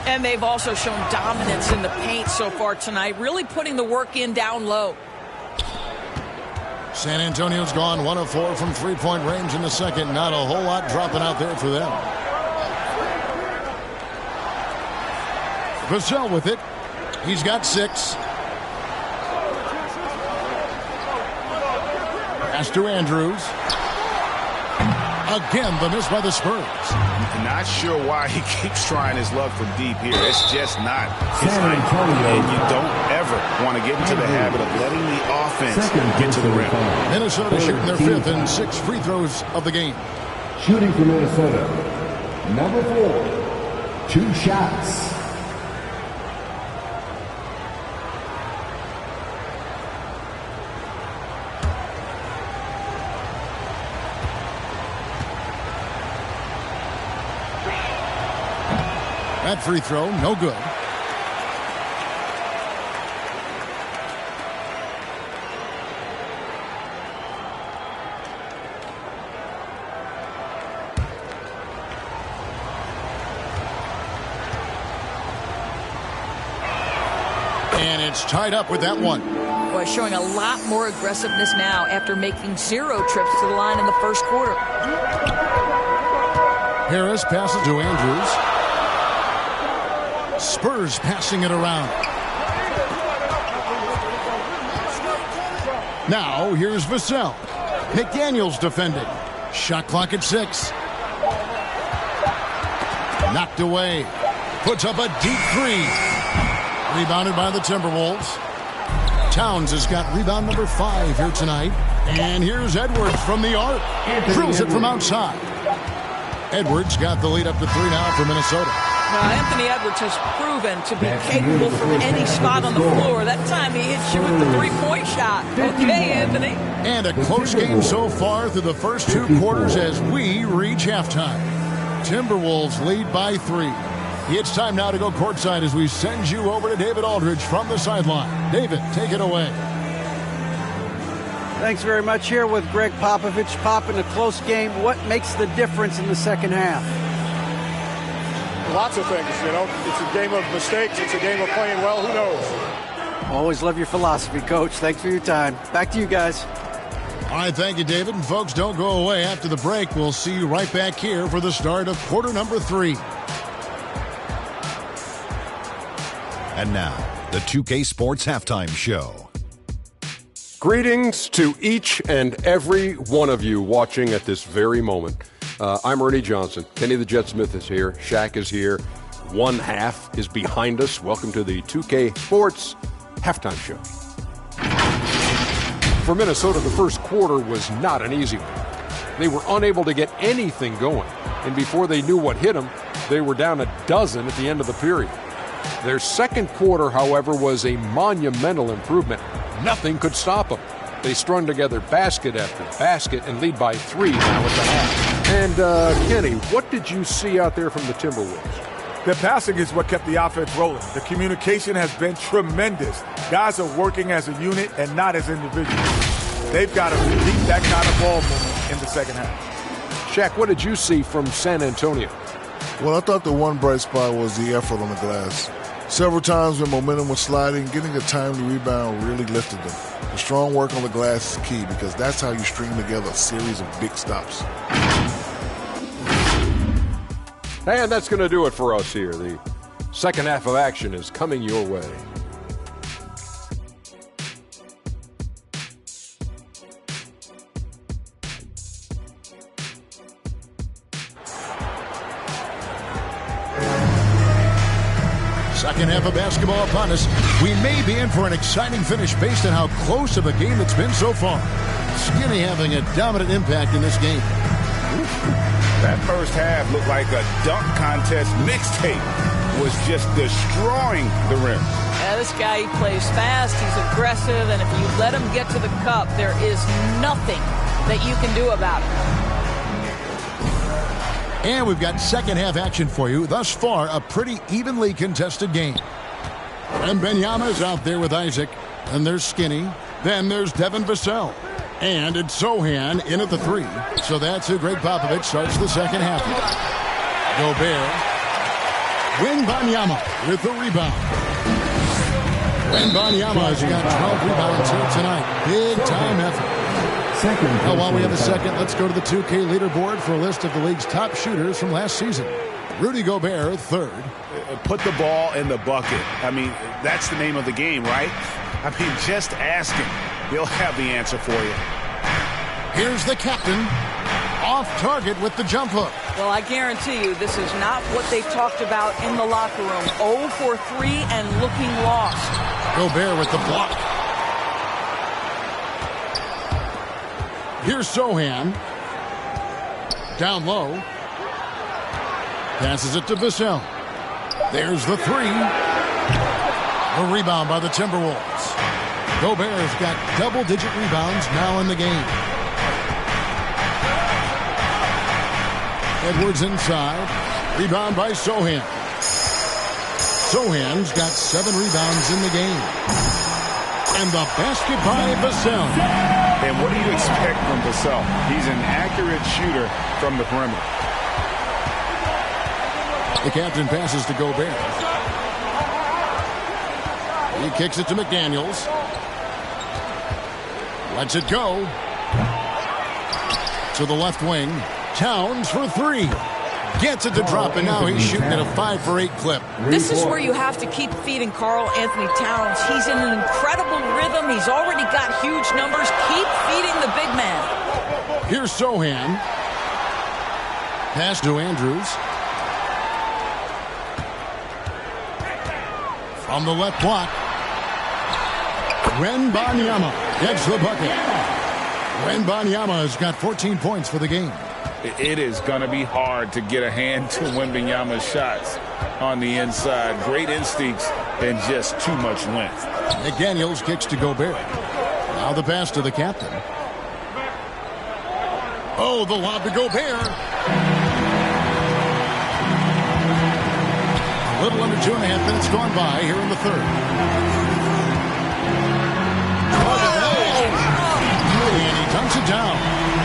And they've also shown dominance in the paint so far tonight, really putting the work in down low. San Antonio's gone 1 of 4 from three-point range in the second. Not a whole lot dropping out there for them. Vassell with it. He's got 6. Pass to Andrews. Again, the miss by the Spurs. I'm not sure why he keeps trying his luck from deep here. It's just not his San height. Antonio. And you don't ever want to get into the habit of letting the offense get to the rim. Minnesota shooting their 5th and 6th free throws of the game. Shooting for Minnesota. Number 4. 2 shots. That free throw, no good. And it's tied up with that one. Boy, showing a lot more aggressiveness now after making 0 trips to the line in the first quarter. Harris passes to Andrews. Spurs passing it around. Now here's Vassell. McDaniels defending. Shot clock at 6. Knocked away. Puts up a deep 3. Rebounded by the Timberwolves. Towns has got rebound number 5 here tonight. And here's Edwards from the arc. Drills it from outside. Edwards got the lead up to 3 now for Minnesota. Now, Anthony Edwards has proven to be capable from any spot on the floor. That time he hit you with the 3-point shot. Okay, Anthony. And a close game so far through the first 2 quarters as we reach halftime. Timberwolves lead by 3. It's time now to go courtside as we send you over to David Aldridge from the sideline. David, take it away. Thanks very much. Here with Greg Popovich. Pop, in a close game, what makes the difference in the second half? Lots of things, you know. It's a game of mistakes. It's a game of playing well. Who knows? Always love your philosophy, Coach. Thanks for your time. Back to you guys. All right, thank you, David. And folks, don't go away. After the break, we'll see you right back here for the start of quarter number 3. And now, the 2K Sports Halftime Show. Greetings to each and every one of you watching at this very moment. I'm Ernie Johnson. Kenny the Jet Smith is here. Shaq is here. One half is behind us. Welcome to the 2K Sports Halftime Show. For Minnesota, the first quarter was not an easy one. They were unable to get anything going. And before they knew what hit them, they were down a dozen at the end of the period. Their second quarter, however, was a monumental improvement. Nothing could stop them. They strung together basket after basket and lead by 3 now at the half. And, Kenny, what did you see out there from the Timberwolves? The passing is what kept the offense rolling. The communication has been tremendous. Guys are working as a unit and not as individuals. They've got to repeat that kind of ball movement in the second half. Shaq, what did you see from San Antonio? Well, I thought the one bright spot was the effort on the glass. Several times when momentum was sliding, getting a timely rebound really lifted them. The strong work on the glass is key because that's how you string together a series of big stops. And that's going to do it for us here. The second half of action is coming your way. Second half of basketball upon us. We may be in for an exciting finish based on how close of a game it's been so far. Skinny having a dominant impact in this game. That first half looked like a dunk contest mixtape. Was just destroying the rim. Yeah, this guy, he plays fast, he's aggressive, and if you let him get to the cup, there is nothing that you can do about it. And we've got second half action for you. Thus far, a pretty evenly contested game. And Benyama's out there with Isaac. And there's Skinny. Then there's Devin Vassell. And it's Sohan in at the 3. So that's who Greg Popovich starts the second half with. Gobert. Wembanyama with the rebound. Wembanyama's got 12 rebounds here tonight. Big time effort. Now, while we have a second, let's go to the 2K leaderboard for a list of the league's top shooters from last season. Rudy Gobert, 3rd. Put the ball in the bucket. I mean, that's the name of the game, right? I mean, just ask him. He'll have the answer for you. Here's the captain, off target with the jump hook. Well, I guarantee you this is not what they talked about in the locker room. 0 for 3 and looking lost. Gobert with the block. Here's Sohan. Down low. Passes it to Vassell. There's the three. A rebound by the Timberwolves. Gobert has got double-digit rebounds now in the game. Edwards inside. Rebound by Sohan. Sohan's got 7 rebounds in the game. And the basket by Vassell. And what do you expect from Vassell? He's an accurate shooter from the perimeter. The captain passes to Gobert. He kicks it to McDaniels. Lets it go. To the left wing. Towns for 3. Gets it to drop, and now he's shooting at a 5 for 8 clip. This is where you have to keep feeding Karl Anthony Towns. He's in an incredible rhythm. He's already got huge numbers. Keep feeding the big man. Here's Sohan. Pass to Andrews. From the left block. Wembanyama gets the bucket. Wembanyama has got 14 points for the game. It is going to be hard to get a hand to Wembanyama's shots on the inside. Great instincts and just too much length. McDaniels kicks to Gobert. Now the pass to the captain. Oh, the lob to Gobert. A little under 2.5 minutes gone by here in the third. And he dunks it down.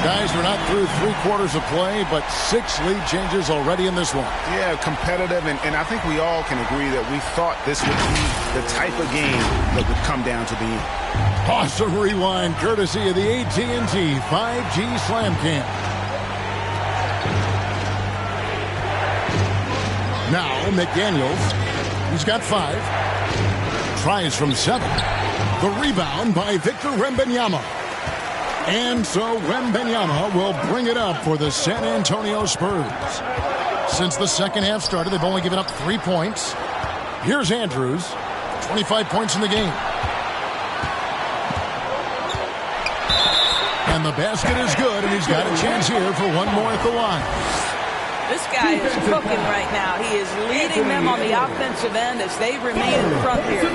Guys, we're not through 3 quarters of play, but 6 lead changes already in this one. Yeah, competitive, and I think we all can agree that we thought this would be the type of game that would come down to the end. Awesome rewind, courtesy of the AT&T 5G Slam Cam. Now, McDaniels, he's got 5. Tries from 7. The rebound by Victor Wembanyama. And so Wembanyama will bring it up for the San Antonio Spurs. Since the second half started, they've only given up 3 points. Here's Andrews, 25 points in the game. And the basket is good, and he's got a chance here for one more at the line. This guy is cooking right now. He is leading them on the offensive end as they remain in front here.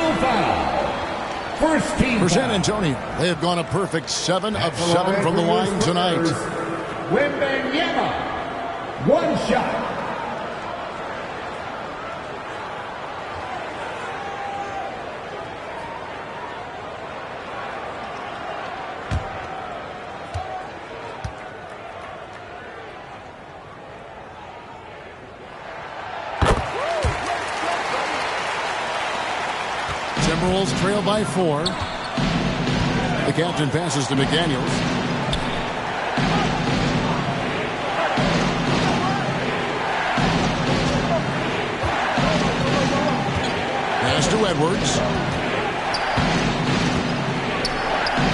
First team for San Antonio, they have gone a perfect 7 of 7 from the line tonight. Wembanyama, 1 shot. Timberwolves trail by 4. The captain passes to McDaniels. Pass to Edwards.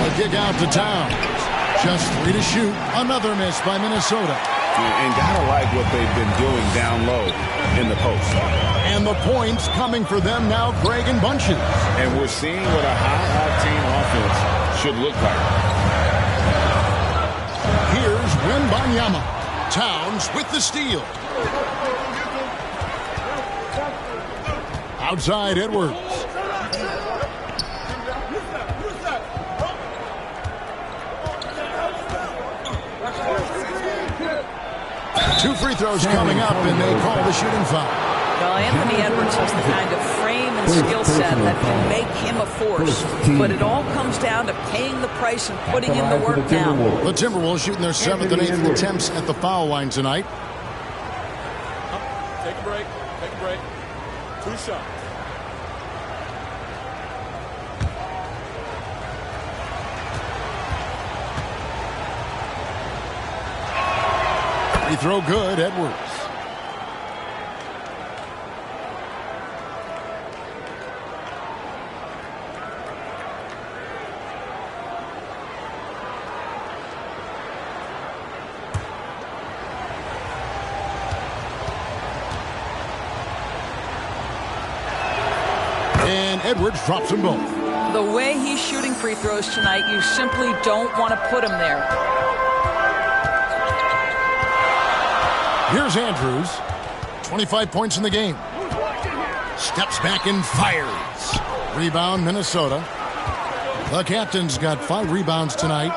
A kick out to Towns. Just 3 to shoot. Another miss by Minnesota. And gotta like what they've been doing down low in the post. And the points coming for them now, Greg and Bunches. And we're seeing what a high-octane offense should look like. Here's Wembanyama. Towns with the steal. Outside Edwards. Two free throws coming up, and they call the shooting foul. Well, Anthony Edwards has the kind of frame and skill set that can make him a force. But it all comes down to paying the price and putting in the work now. The Timberwolves shooting their 7th and 8th attempts at the foul line tonight. Take a break. Take a break. 2 shots. Free throw good, Edwards. and Edwards drops them both. The way he's shooting free throws tonight, you simply don't want to put him there. Here's Andrews. 25 points in the game. Steps back and fires. Rebound, Minnesota. The captain's got 5 rebounds tonight.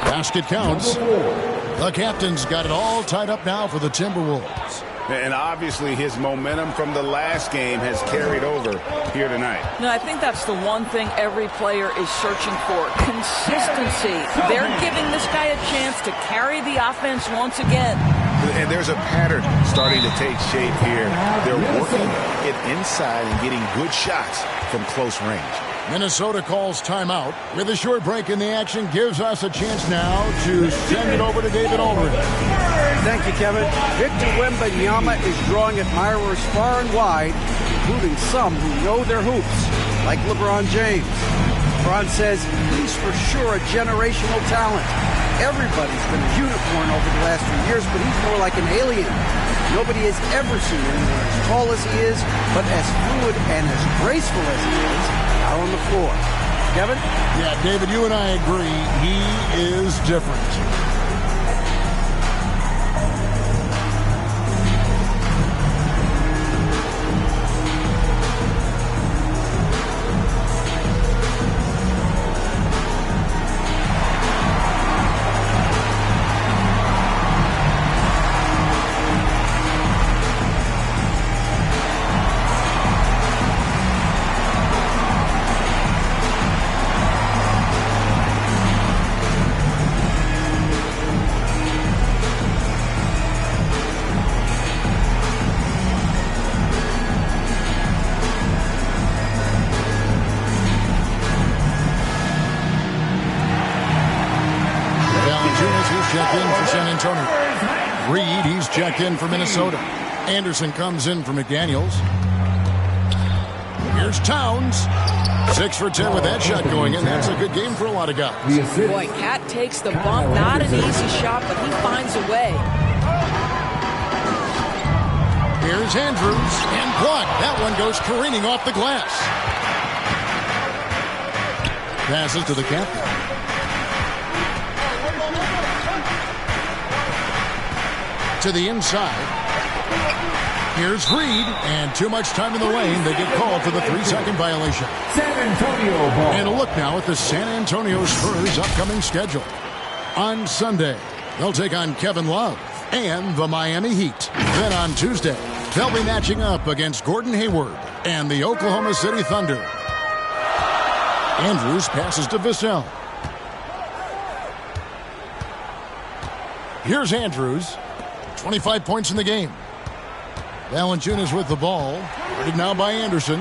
Basket counts. The captain's got it all tied up now for the Timberwolves. And obviously his momentum from the last game has carried over here tonight. No, I think that's the one thing every player is searching for. Consistency. They're giving this guy a chance to carry the offense once again. And there's a pattern starting to take shape here. They're working it inside and getting good shots from close range. Minnesota calls timeout. With a short break in the action, gives us a chance now to send it over to David Aldridge. Thank you, Kevin. Victor Wembanyama is drawing admirers far and wide, including some who know their hoops, like LeBron James. LeBron says he's for sure a generational talent. Everybody's been a unicorn over the last few years, but he's more like an alien. Nobody has ever seen anyone as tall as he is, but as fluid and as graceful as he is out on the floor. Kevin? Yeah, David, you and I agree. He is different. Reed, he's checked in for Minnesota. Anderson comes in for McDaniels. Here's Towns. 6 for 10 with that shot going in. That's a good game for a lot of guys. Boy, Cat takes the bump. Not an easy shot, but he finds a way. Here's Andrews. And blocked. That one goes careening off the glass. Passes to the captain. To the inside. Here's Reed, and too much time in the lane. They get called for the 3-second violation. San Antonio ball. And a look now at the San Antonio Spurs' upcoming schedule. On Sunday, they'll take on Kevin Love and the Miami Heat. Then on Tuesday, they'll be matching up against Gordon Hayward and the Oklahoma City Thunder. Andrews passes to Vassell. Here's Andrews. 25 points in the game. Valanciunas with the ball. Guarded now by Anderson.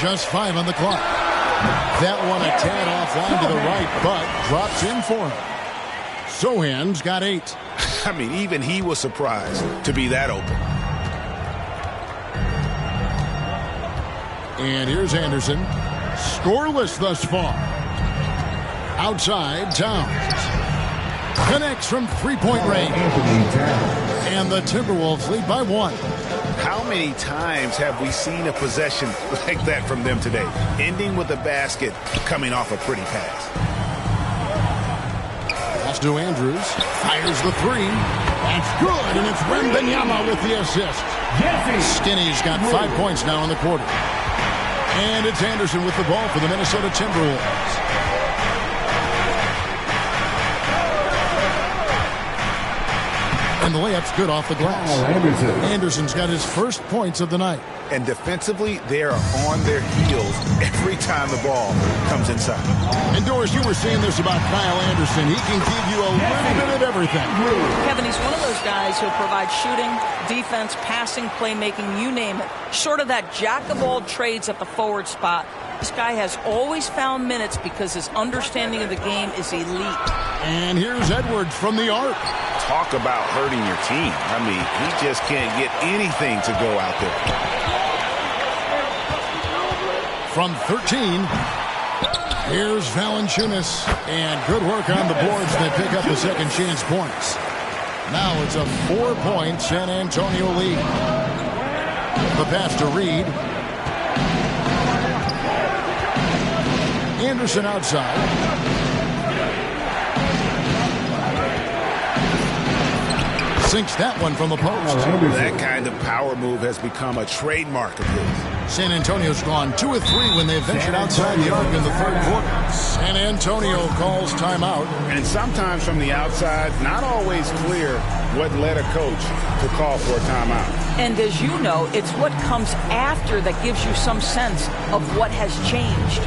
Just 5 on the clock. That one a tad offline to the right, but drops in for him. Sohan's got 8. I mean, even he was surprised to be that open. And here's Anderson. Scoreless thus far. Outside, Towns. Connects from 3-point range. And the Timberwolves lead by 1. How many times have we seen a possession like that from them today? Ending with a basket, coming off a pretty pass. Pass to Andrews. Fires the 3. That's good, and it's Wembanyama with the assist. Skinny's got 5 points now in the quarter. And it's Anderson with the ball for the Minnesota Timberwolves. And the layup's good off the glass. Anderson's got his first points of the night. And defensively, they are on their heels every time the ball comes inside. And Doris, you were saying this about Kyle Anderson. He can give you a little bit of everything. Kevin, he's one of those guys who provide shooting, defense, passing, playmaking, you name it. Short of that jack of all trades at the forward spot, this guy has always found minutes because his understanding of the game is elite. And here's Edwards from the arc. Talk about hurting your team. I mean, he just can't get anything to go out there. From 13, Here's Valanciunas, and good work on the boards. They pick up the second chance points. Now it's a 4-point San Antonio lead. The pass to Reed. Anderson outside. Sinks that one from the post. That kind of power move has become a trademark of his. San Antonio's gone 2 of 3 when they ventured outside the arc in the third quarter. San Antonio calls timeout. And sometimes from the outside, not always clear what led a coach to call for a timeout. And as you know, it's what comes after that gives you some sense of what has changed.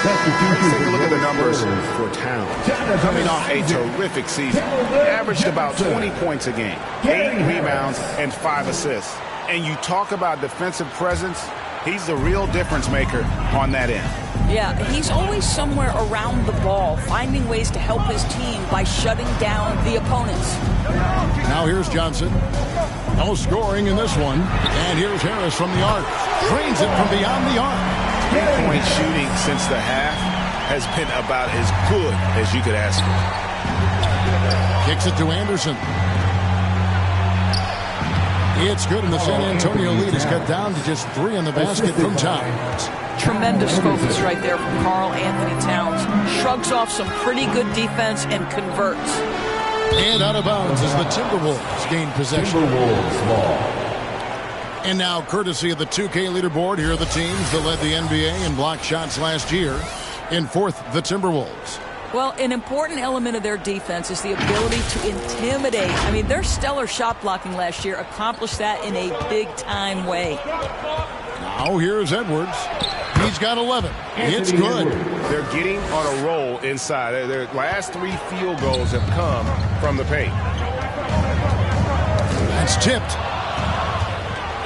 Let's take a look at the numbers for Towns. Coming off a terrific season, averaged about 20 points a game, 8 rebounds, and 5 assists. And you talk about defensive presence, he's the real difference maker on that end. Yeah, he's always somewhere around the ball, finding ways to help his team by shutting down the opponents. Now here's Johnson. No scoring in this one. And here's Harris from the arc. Drains it from beyond the arc. Three-point shooting since the half has been about as good as you could ask for. Kicks it to Anderson. It's good, and the San Antonio lead is cut down to just 3 in the basket from Towns. Tremendous focus right there from Karl Anthony Towns. Shrugs off some pretty good defense and converts. And out of bounds as the Timberwolves gain possession. And now, courtesy of the 2K leaderboard, here are the teams that led the NBA in block shots last year. In fourth, the Timberwolves. Well, an important element of their defense is the ability to intimidate. I mean, their stellar shot blocking last year accomplished that in a big-time way. Now, here's Edwards. He's got 11. It's good. They're getting on a roll inside. Their last 3 field goals have come from the paint. That's tipped.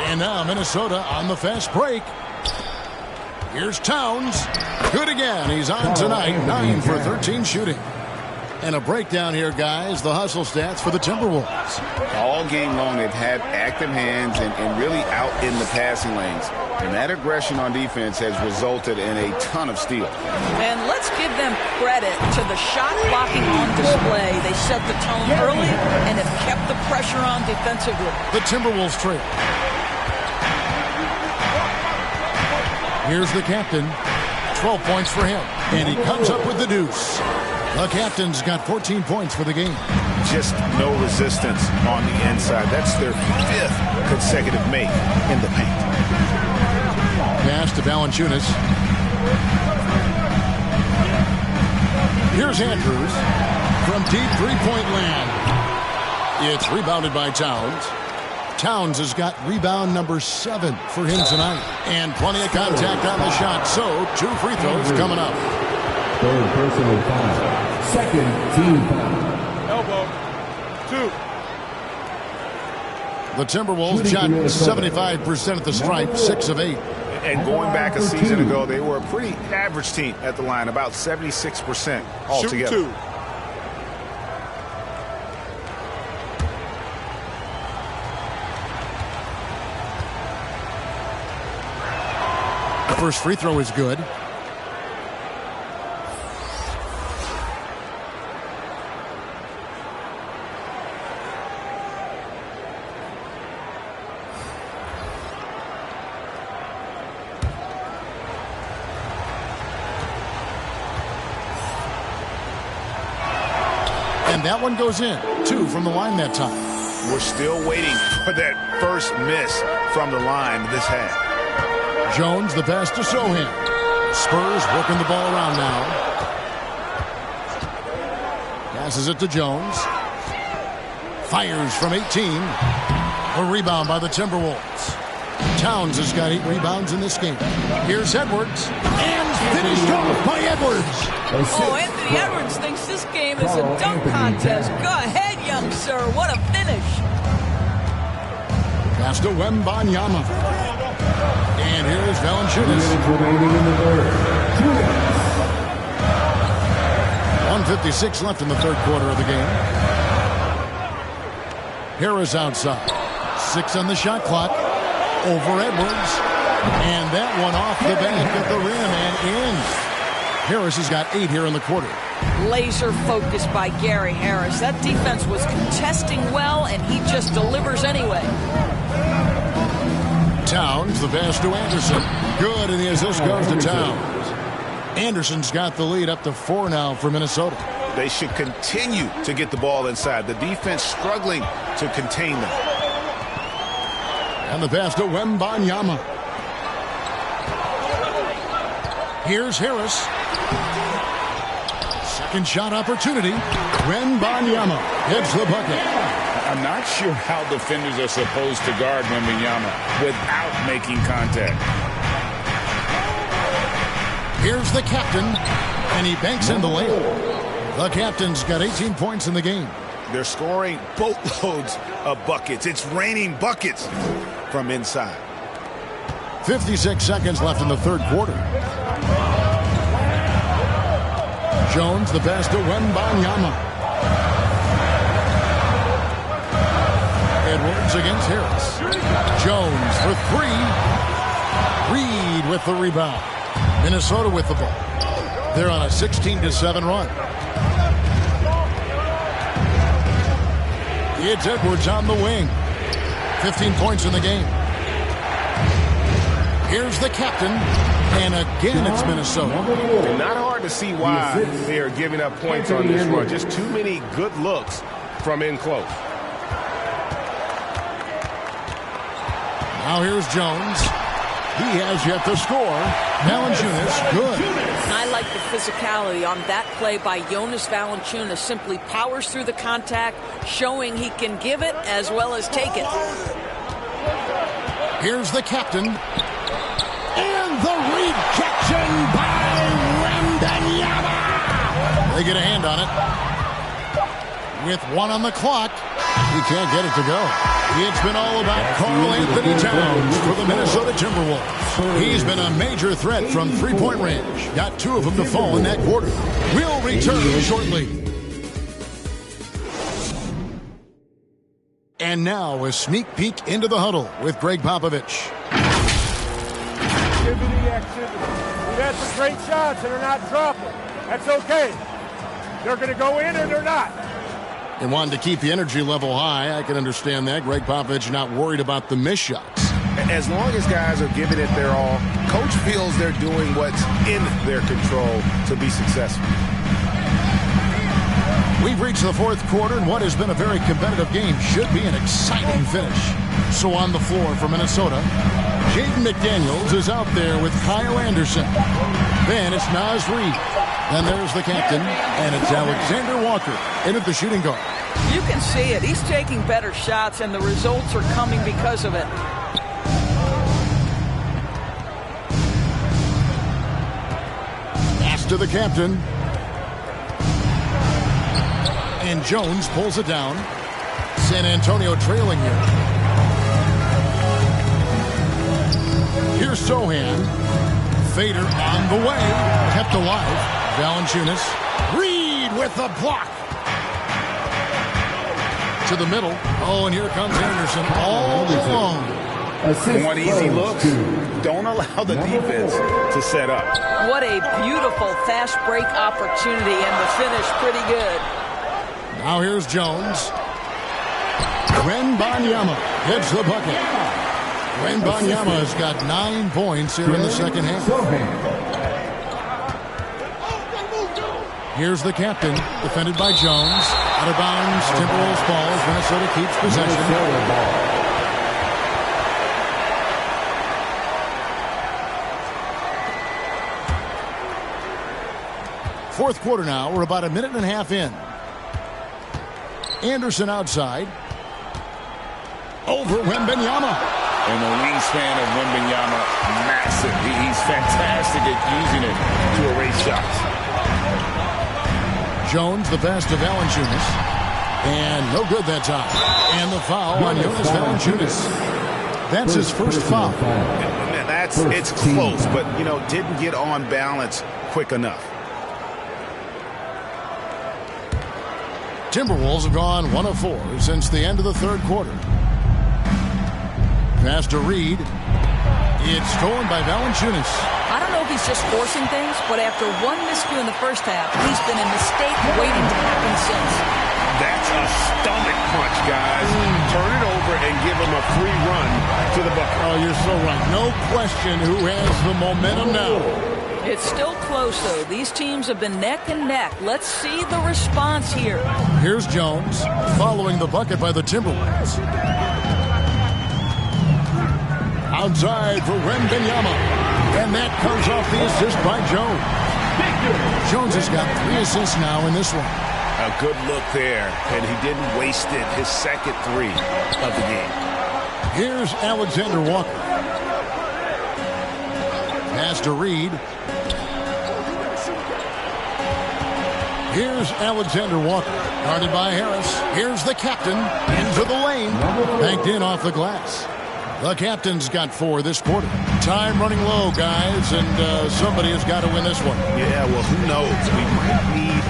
And now Minnesota on the fast break. Here's Towns. Good again. He's on tonight. 9 for 13 shooting. And a breakdown here, guys. The hustle stats for the Timberwolves. All game long, they've had active hands and really out in the passing lanes. And that aggression on defense has resulted in a ton of steals. And let's give them credit to the shot blocking on display. They set the tone early and have kept the pressure on defensively. The Timberwolves trail. Here's the captain. 12 points for him. And he comes up with the deuce. The captain's got 14 points for the game. Just no resistance on the inside. That's their 5th consecutive make in the paint. Pass to Valanciunas. Here's Andrews from deep three-point land. It's rebounded by Towns. Towns has got rebound number 7 for him tonight. And plenty of contact on the shot. So, 2 free throws coming up. Third personal foul. Second team foul. Elbow. 2. The Timberwolves shot 75% at the stripe, 6 of 8. And going back a season ago, they were a pretty average team at the line, about 76% altogether. Shoot 2. The first free throw is good. And that one goes in. 2 from the line that time. We're still waiting for that first miss from the line this half. Jones, the pass to Sohan. Spurs working the ball around now. Passes it to Jones. Fires from 18. A rebound by the Timberwolves. Towns has got 8 rebounds in this game. Here's Edwards. And finished off by Edwards. Oh, Anthony Edwards thinks this game is a dunk contest. Go ahead, young sir. What a finish. Pass to Wembanyama. And here's Valanciunas. 1:56 left in the third quarter of the game. Harris outside. 6 on the shot clock. Over Edwards. And that one off the back of the rim and in. Harris has got 8 here in the quarter. Laser focused by Gary Harris. That defense was contesting well, and he just delivers anyway. Towns, the pass to Anderson. Good, and the assist goes to Towns. Anderson's got the lead up to 4 now for Minnesota. They should continue to get the ball inside. The defense struggling to contain them. And the pass to Wembanyama. Here's Harris. Second shot opportunity. Wembanyama hits the bucket. I'm not sure how defenders are supposed to guard Wembanyama without making contact. Here's the captain, and he banks in the layup. The captain's got 18 points in the game. They're scoring boatloads of buckets. It's raining buckets from inside. 56 seconds left in the third quarter. Jones, the pass to Wembanyama. Edwards against Harris. Jones for 3. Reed with the rebound. Minnesota with the ball. They're on a 16-7 run. It's Edwards on the wing. 15 points in the game. Here's the captain. And again, it's Minnesota. And not hard to see why they are giving up points on this run. Just too many good looks from in close. Now here's Jones. He has yet to score. Valanciunas, good. I like the physicality on that play by Jonas Valanciunas. Simply powers through the contact, showing he can give it as well as take it. Here's the captain. And the rejection by Wembanyama. They get a hand on it. With 1 on the clock, he can't get it to go. It's been all about Karl Anthony Towns for the Minnesota Timberwolves. He's been a major threat from three-point range. Got 2 of them to fall in that quarter. We'll return shortly. And now a sneak peek into the huddle with Greg Popovich. Activity. We've had some great shots and they're not dropping. That's okay. They're going to go in or they're not. And wanting to keep the energy level high, I can understand that. Greg Popovich not worried about the missed shots. As long as guys are giving it their all, coach feels they're doing what's in their control to be successful. We've reached the fourth quarter, and what has been a very competitive game should be an exciting finish. So on the floor for Minnesota, Jaden McDaniels is out there with Kyle Anderson. Then it's Naz Reid. Then there's the captain, and it's Alexander Walker in at the shooting guard. You can see it. He's taking better shots, and the results are coming because of it. Pass to the captain. And Jones pulls it down. San Antonio trailing here. Here's Sohan. Fader on the way. Kept alive. Valanciunas. Reed with the block. To the middle. Oh, and here comes Anderson all alone. Want easy looks. Don't allow the defense to set up. What a beautiful fast break opportunity, and the finish pretty good. Now here's Jones. Wembanyama hits the bucket. Wembanyama has got 9 points here in the second half. Here's the captain, defended by Jones. Out of bounds, Timberwolves balls. Minnesota keeps possession. Fourth quarter now. We're about a minute and a half in. Anderson outside. Over Wembanyama. And the wingspan of Wembanyama, massive. He's fantastic at using it to erase shots. Jones, the pass to Valanciunas. And no good that time. And the foul on Jonas Valanciunas. That's his first foul. It's close, but, didn't get on balance quick enough. Timberwolves have gone 1 of 4 since the end of the third quarter. Pass to Reed. It's stolen by Valanciunas. I don't know if he's just forcing things, but after one miscue in the first half, he's been a mistake waiting to happen since. That's a stomach punch, guys. Turn it over and give him a free run to the bucket. Oh, you're so right. No question who has the momentum now. It's still close, though. These teams have been neck and neck. Let's see the response here. Here's Jones following the bucket by the Timberwolves. Outside for Wembanyama. And that comes off the assist by Jones. Jones has got 3 assists now in this one. A good look there, and he didn't waste it. His second 3 of the game. Here's Alexander Walker. Pass to Reed. Here's Alexander Walker, guarded by Harris. Here's the captain into the lane. Banked in off the glass. The captain's got 4 this quarter. Time running low, guys, and somebody has got to win this one. Yeah, well, who knows? We might need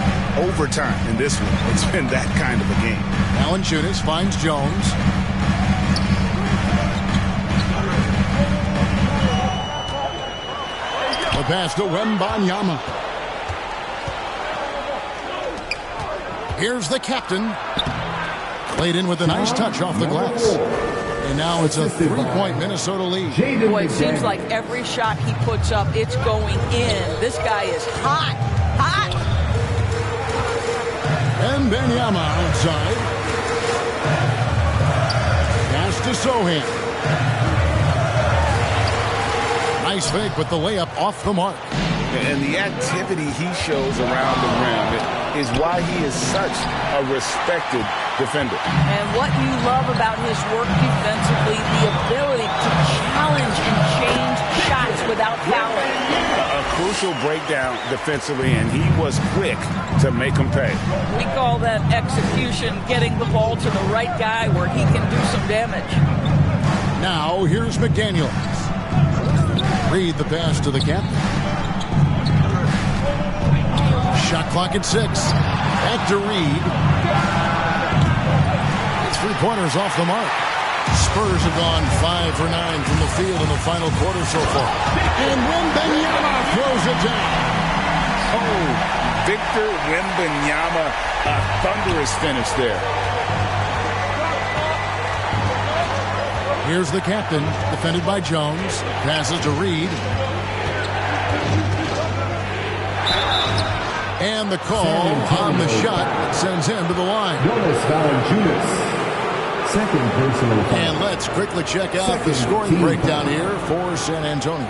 overtime in this one. It's been that kind of a game. Valanciunas finds Jones. The pass to Wembanyama. Here's the captain. Played in with a nice touch off the glass. And now it's a 3-point Minnesota lead. Boy, it seems like every shot he puts up, it's going in. This guy is hot. Hot. And Wembanyama outside. Pass to Sohan. Nice fake, but the layup off the mark. And the activity he shows around the rim is why he is such a respected defender. And what you love about his work defensively, the ability to challenge and change shots without fouling. A crucial breakdown defensively, and he was quick to make them pay. We call that execution, getting the ball to the right guy where he can do some damage. Now here's McDaniels. Reed the pass to the captain. Shot clock at 6. Back to Reed. 3-pointers off the mark. Spurs have gone 5 for 9 from the field in the final quarter so far. And Wembanyama throws it down. Oh, Victor Wembanyama, a thunderous finish there. Here's the captain, defended by Jones. Passes to Reed. And the call on the shot sends him to the line. Jonas Valanciunas. Second personal foul. And let's quickly check out the scoring breakdown here for San Antonio.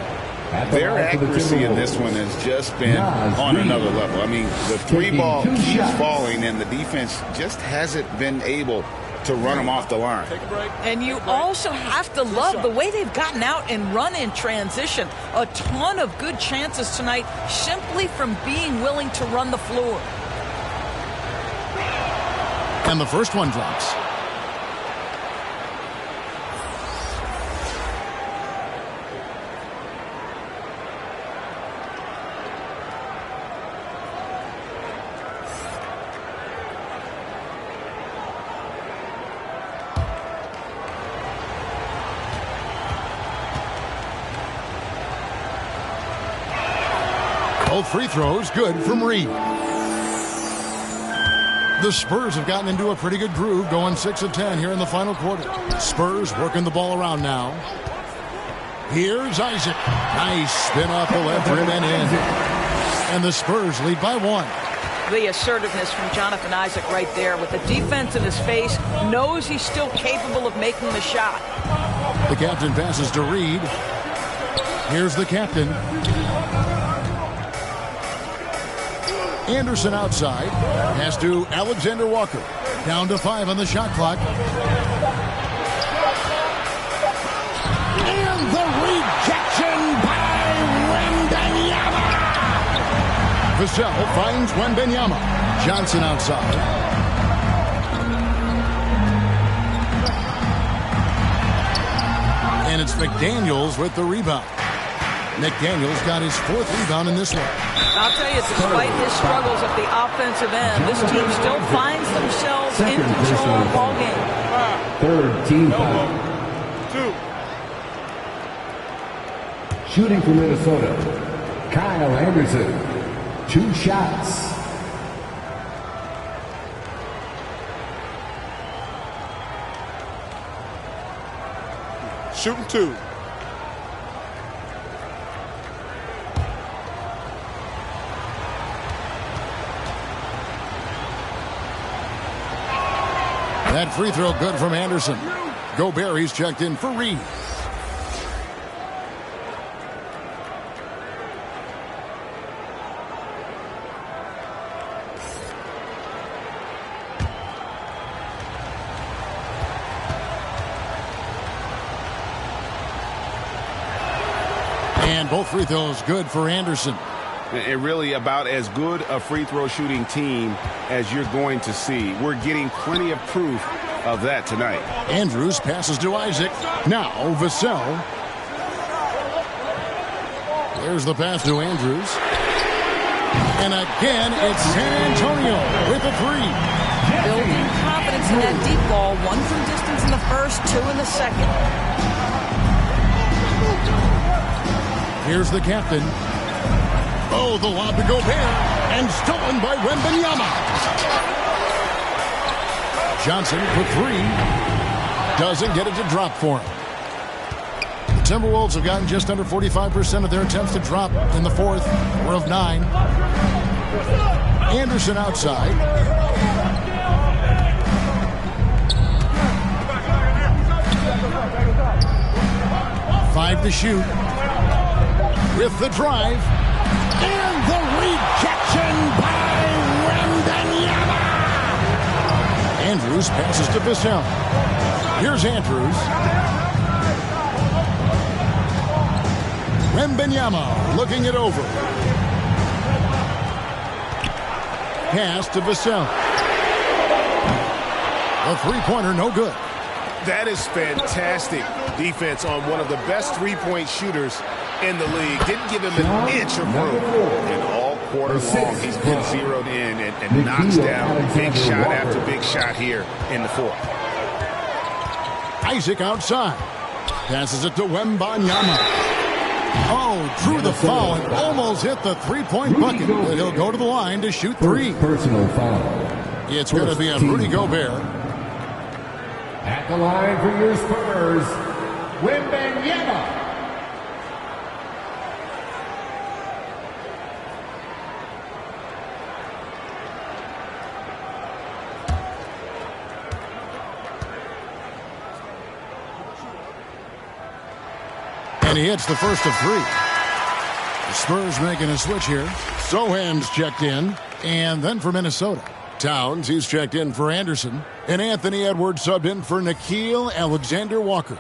Their accuracy in this one has just been on another level. I mean, the 3-ball keeps falling, and the defense just hasn't been able to run them off the line. And you also have to love the way they've gotten out and run in transition. A ton of good chances tonight simply from being willing to run the floor. And the first one drops. Both free throws good from Reed. The Spurs have gotten into a pretty good groove, going 6 of 10 here in the final quarter. Spurs working the ball around now. Here's Isaac. Nice spin off the left rim and in. And the Spurs lead by 1. the assertiveness from Jonathan Isaac right there with the defense in his face, knows he's still capable of making the shot. The captain passes to Reed. Here's the captain. Anderson outside. Pass to Alexander Walker. Down to 5 on the shot clock. And the rejection by Wembanyama. Vassell finds Wembanyama. Johnson outside. And it's McDaniels with the rebound. McDaniels got his 4th rebound in this one. I'll tell you, despite his struggles at the offensive end, this team still finds themselves in control of the ball game. 3rd team foul. 2. Shooting for Minnesota, Kyle Anderson. 2 shots. Shooting 2. That free throw good from Anderson. Gobert, he's checked in for Reed. And both free throws good for Anderson. And really about as good a free throw shooting team as you're going to see. We're getting plenty of proof of that tonight. Andrews passes to Isaac. Now Vassell. There's the pass to Andrews. And again, it's San Antonio with a 3. Building confidence in that deep ball. 1 from distance in the first, 2 in the second. Here's the captain. Oh, the lob to Gobert, and stolen by Wembanyama. Johnson for 3. Doesn't get it to drop for him. The Timberwolves have gotten just under 45% of their attempts to drop in the 4th. We're of 9. Anderson outside. Five to shoot. With the drive. And the rejection by Wembanyama. Andrews passes to Vassell. Here's Andrews. Wembanyama looking it over. Pass to Vassell. A 3-pointer, no good. That is fantastic defense on one of the best 3-point shooters in the league. Didn't give him an inch of room. And all quarter long, he's been zeroed in and knocks down big shot after big shot here in the 4th. Isaac outside. Passes it to Wembanyama. Oh, drew the foul and almost hit the 3-point bucket. But he'll go to the line to shoot 3. Personal foul. It's going to be on Rudy Gobert. At the line for your Spurs, Wembanyama. And he hits the first of 3. The Spurs making a switch here. Sohan's checked in. And then for Minnesota, Towns, he's checked in for Anderson. And Anthony Edwards subbed in for Nickeil Alexander-Walker.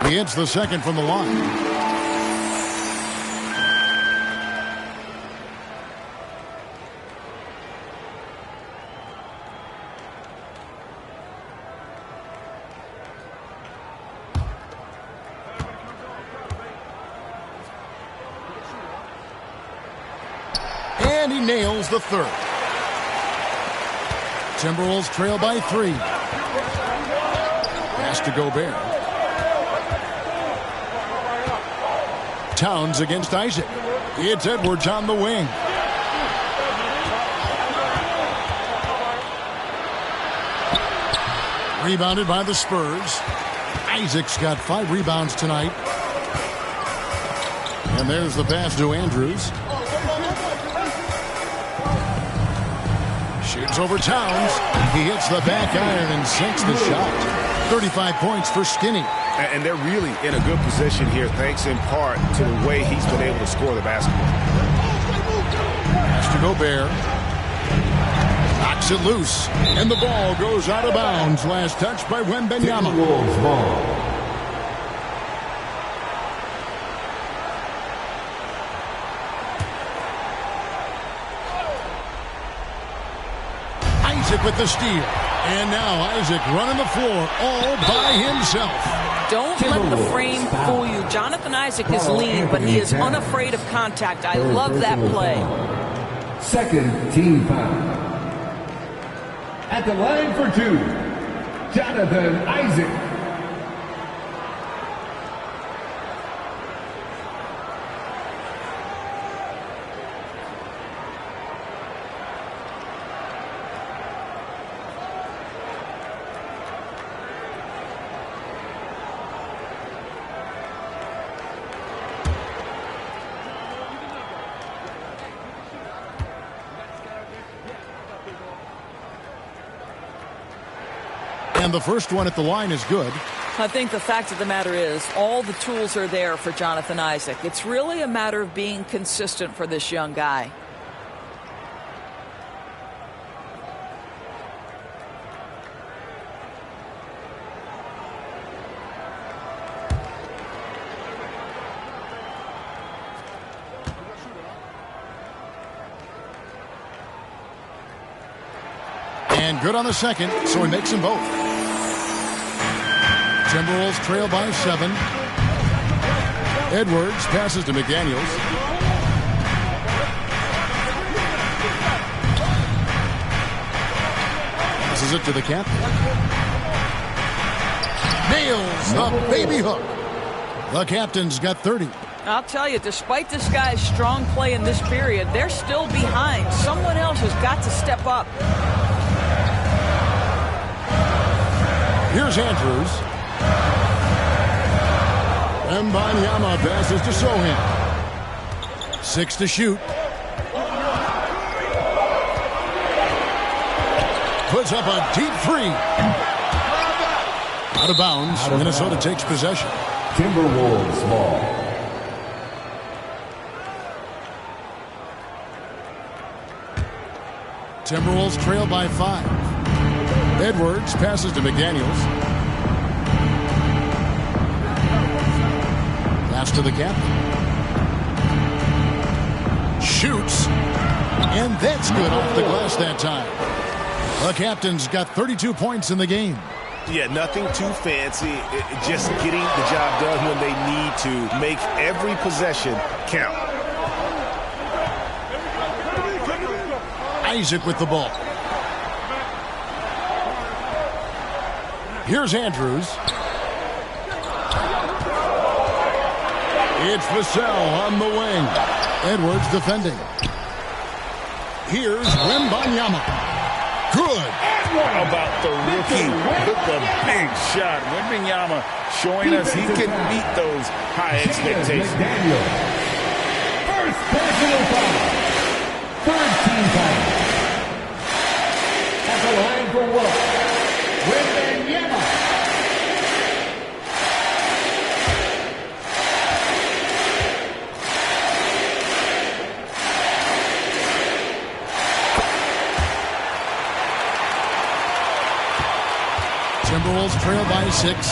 He hits the second from the line. And he nails the 3rd. Timberwolves trail by 3. Pass to Gobert. Towns against Isaac. It's Edwards on the wing. Rebounded by the Spurs. Isaac's got 5 rebounds tonight. And there's the pass to Andrews. Shoots over Towns. He hits the back iron and sinks the shot. 35 points for Skinny. And they're really in a good position here, thanks in part to the way he's been able to score the basketball. Pass to Gobert. Knocks it loose. And the ball goes out of bounds. Last touch by Wembanyama. Timberwolves ball. Isaac with the steal. And now Isaac running the floor all by himself. Don't let the frame fool you. Jonathan Isaac is lean, but he is unafraid of contact. I love that play. Second team foul. At the line for 2, Jonathan Isaac. And the first one at the line is good. I think the fact of the matter is all the tools are there for Jonathan Isaac. It's really a matter of being consistent for this young guy. And good on the second, so he makes them both. Timberwolves trail by 7. Edwards passes to McDaniels. Passes it to the captain. Nails the baby hook. The captain's got 30. I'll tell you, despite this guy's strong play in this period, they're still behind. Someone else has got to step up. Here's Andrews. Wembanyama passes to Sohan. 6 to shoot. Puts up a deep 3. Out of bounds. Minnesota takes possession. Timberwolves ball. Timberwolves trail by 5. Edwards passes to McDaniels. Pass to the captain. Shoots. And that's good off the glass that time. The captain's got 32 points in the game. Yeah, nothing too fancy. Just getting the job done when they need to. Make every possession count. Isaac with the ball. Here's Andrews. It's Vassell on the wing. Edwards defending. Here's Wembanyama. Good. How about the rookie with the big shot? Wembanyama showing us he can meet those high expectations. First personal foul. Third team foul. At the line for one, Wembanyama. Timberwolves trail by 6.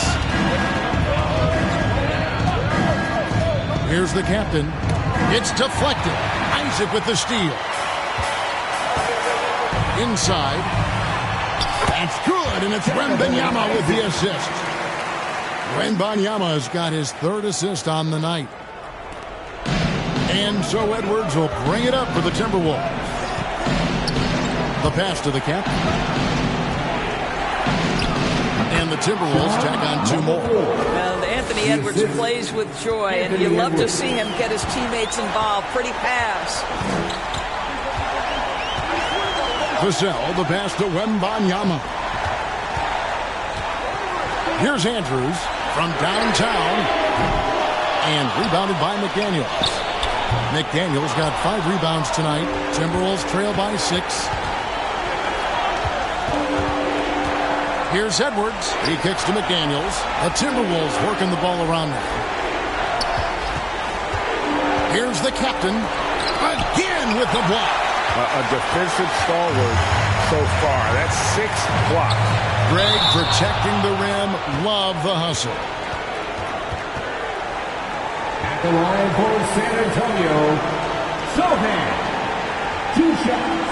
Here's the captain. It's deflected. Isaac with the steal. Inside. That's good, and it's Wembanyama with the assist. Wembanyama has got his 3rd assist on the night. And so Edwards will bring it up for the Timberwolves. The pass to the captain. And the Timberwolves tack on 2 more. Well, Anthony Edwards plays with joy, and you love to see him get his teammates involved. Pretty pass. Vassell, the pass to Wembanyama. Here's Andrews. from downtown. And rebounded by McDaniels. McDaniels got 5 rebounds tonight. Timberwolves trail by 6. Here's Edwards. He kicks to McDaniels. The Timberwolves working the ball around now. Here's the captain. Again with the block. A defensive stalwart so far. That's 6 blocks. Greg protecting the rim. Love the hustle. At the line for San Antonio, Sochan. 2 shots.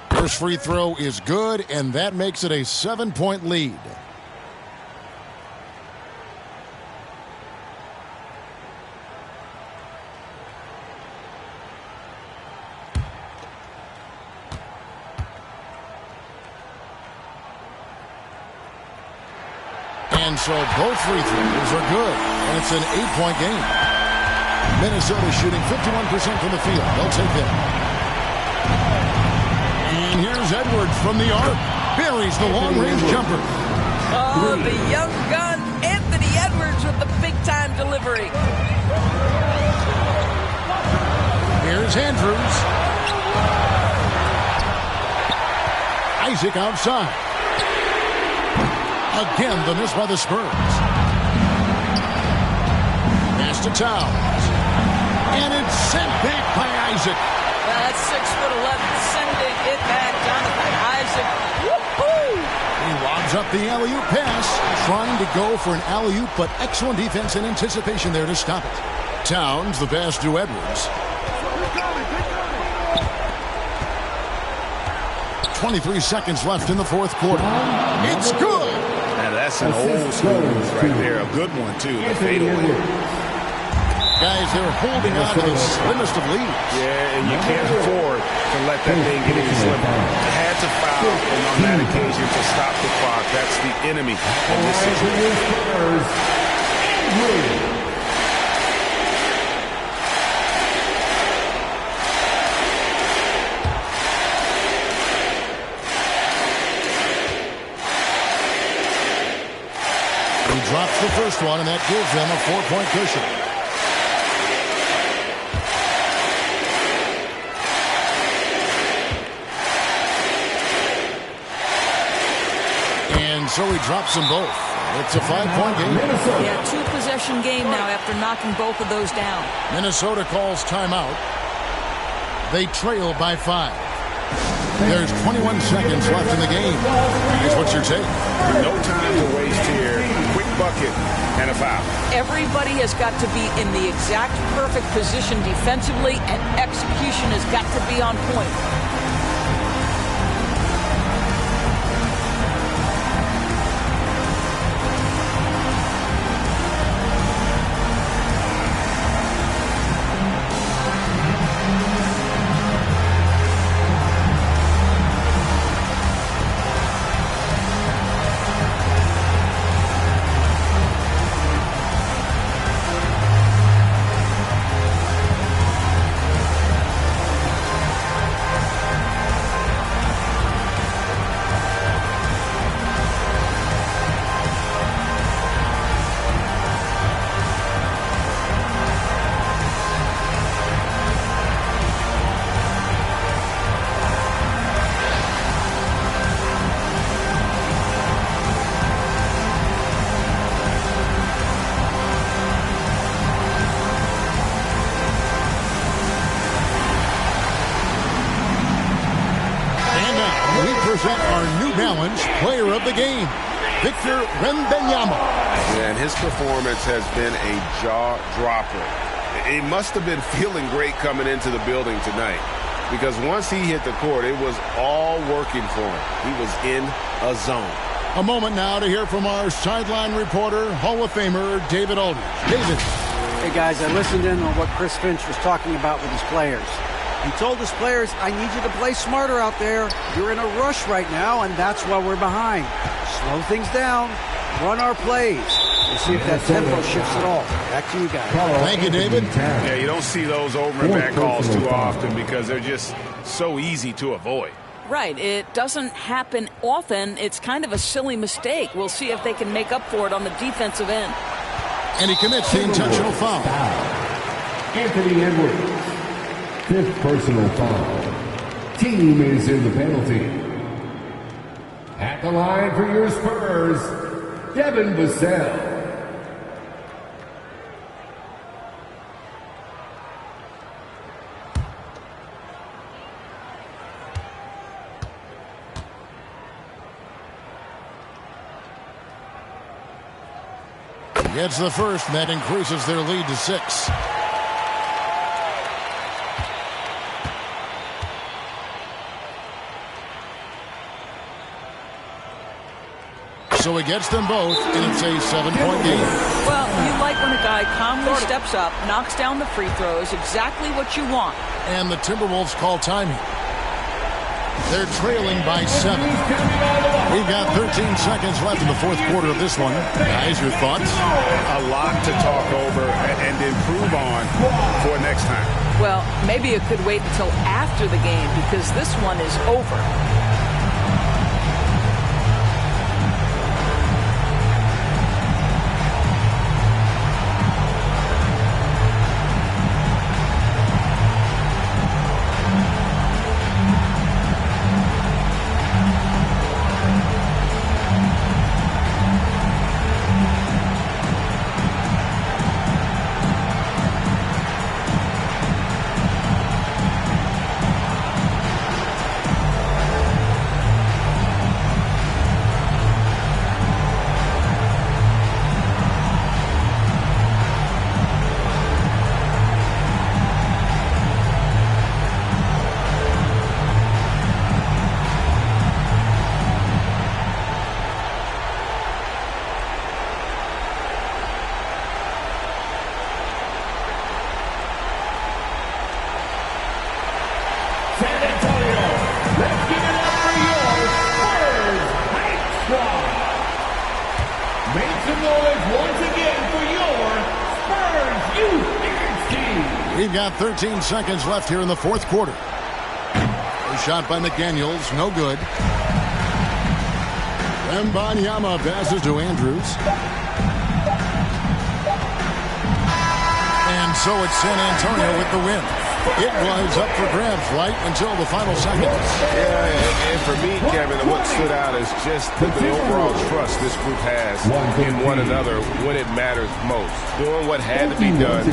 First free throw is good, and that makes it a 7-point lead. And so both free throws are good, and it's an 8-point game. Minnesota shooting 51% from the field. They'll take it. And here's Edwards from the arc. Buries the long-range jumper. Oh, the young gun, Anthony Edwards with the big-time delivery. Here's Andrews. Isaac outside. Again, the miss by the Spurs. Pass to Towns. And it's sent back by Isaac. That's 6'11", sending it back. Jonathan Isaac. Woo-hoo! He lobs up the alley-oop pass. Trying to go for an alley-oop, but excellent defense and anticipation there to stop it. Towns, the pass to Edwards. 23 seconds left in the fourth quarter. It's good! And that's an old school move right there. A good one, too. The fadeaway. Guys, they're holding on to the slimmest of leads. Yeah, and you can't afford to let that thing get any slimmer. Had to foul, and on that occasion to stop the clock. That's the enemy in this situation. He drops the first one, and that gives them a 4-point cushion. And so he drops them both. It's a 5-point game. Yeah, 2-possession game now after knocking both of those down. Minnesota calls timeout. They trail by 5. There's 21 seconds left in the game. Here's what's your take? No time to waste here. Quick bucket and a foul. Everybody has got to be in the exact perfect position defensively, and execution has got to be on point. Our New Balance player of the game, Victor Wembanyama. Yeah, and his performance has been a jaw-dropper. He must have been feeling great coming into the building tonight, because once he hit the court, it was all working for him. He was in a zone. A moment now to hear from our sideline reporter, Hall of Famer David Aldridge. David. Hey, guys, I listened in on what Chris Finch was talking about with his players. He told his players, I need you to play smarter out there. You're in a rush right now, and that's why we're behind. Slow things down. Run our plays. We'll see if that tempo shifts at all. Back to you guys. Thank you, David. Yeah, you don't see those over and back calls too often because they're just so easy to avoid. Right. It doesn't happen often. It's kind of a silly mistake. We'll see if they can make up for it on the defensive end. And he commits the intentional foul. Anthony Edwards, 5th personal foul. Team is in the penalty. At the line for your Spurs, Devin Vassell. Gets the first, and that increases their lead to 6. So he gets them both, and it's a 7-point game. Well, you like when a guy calmly steps up, knocks down the free throws, exactly what you want. And the Timberwolves call timing. They're trailing by 7. We've got 13 seconds left in the fourth quarter of this one. Guys, your thoughts? A lot to talk over and improve on for next time. Well, maybe it could wait until after the game because this one is over. We've got 13 seconds left here in the fourth quarter. A shot by McDaniels, no good. Wembanyama passes to Andrews. And so it's San Antonio with the win. It was up for grabs right until the final seconds. Yeah, and for me, Kevin, what stood out is just the overall trust this group has in one another when it matters most. Doing what had to be done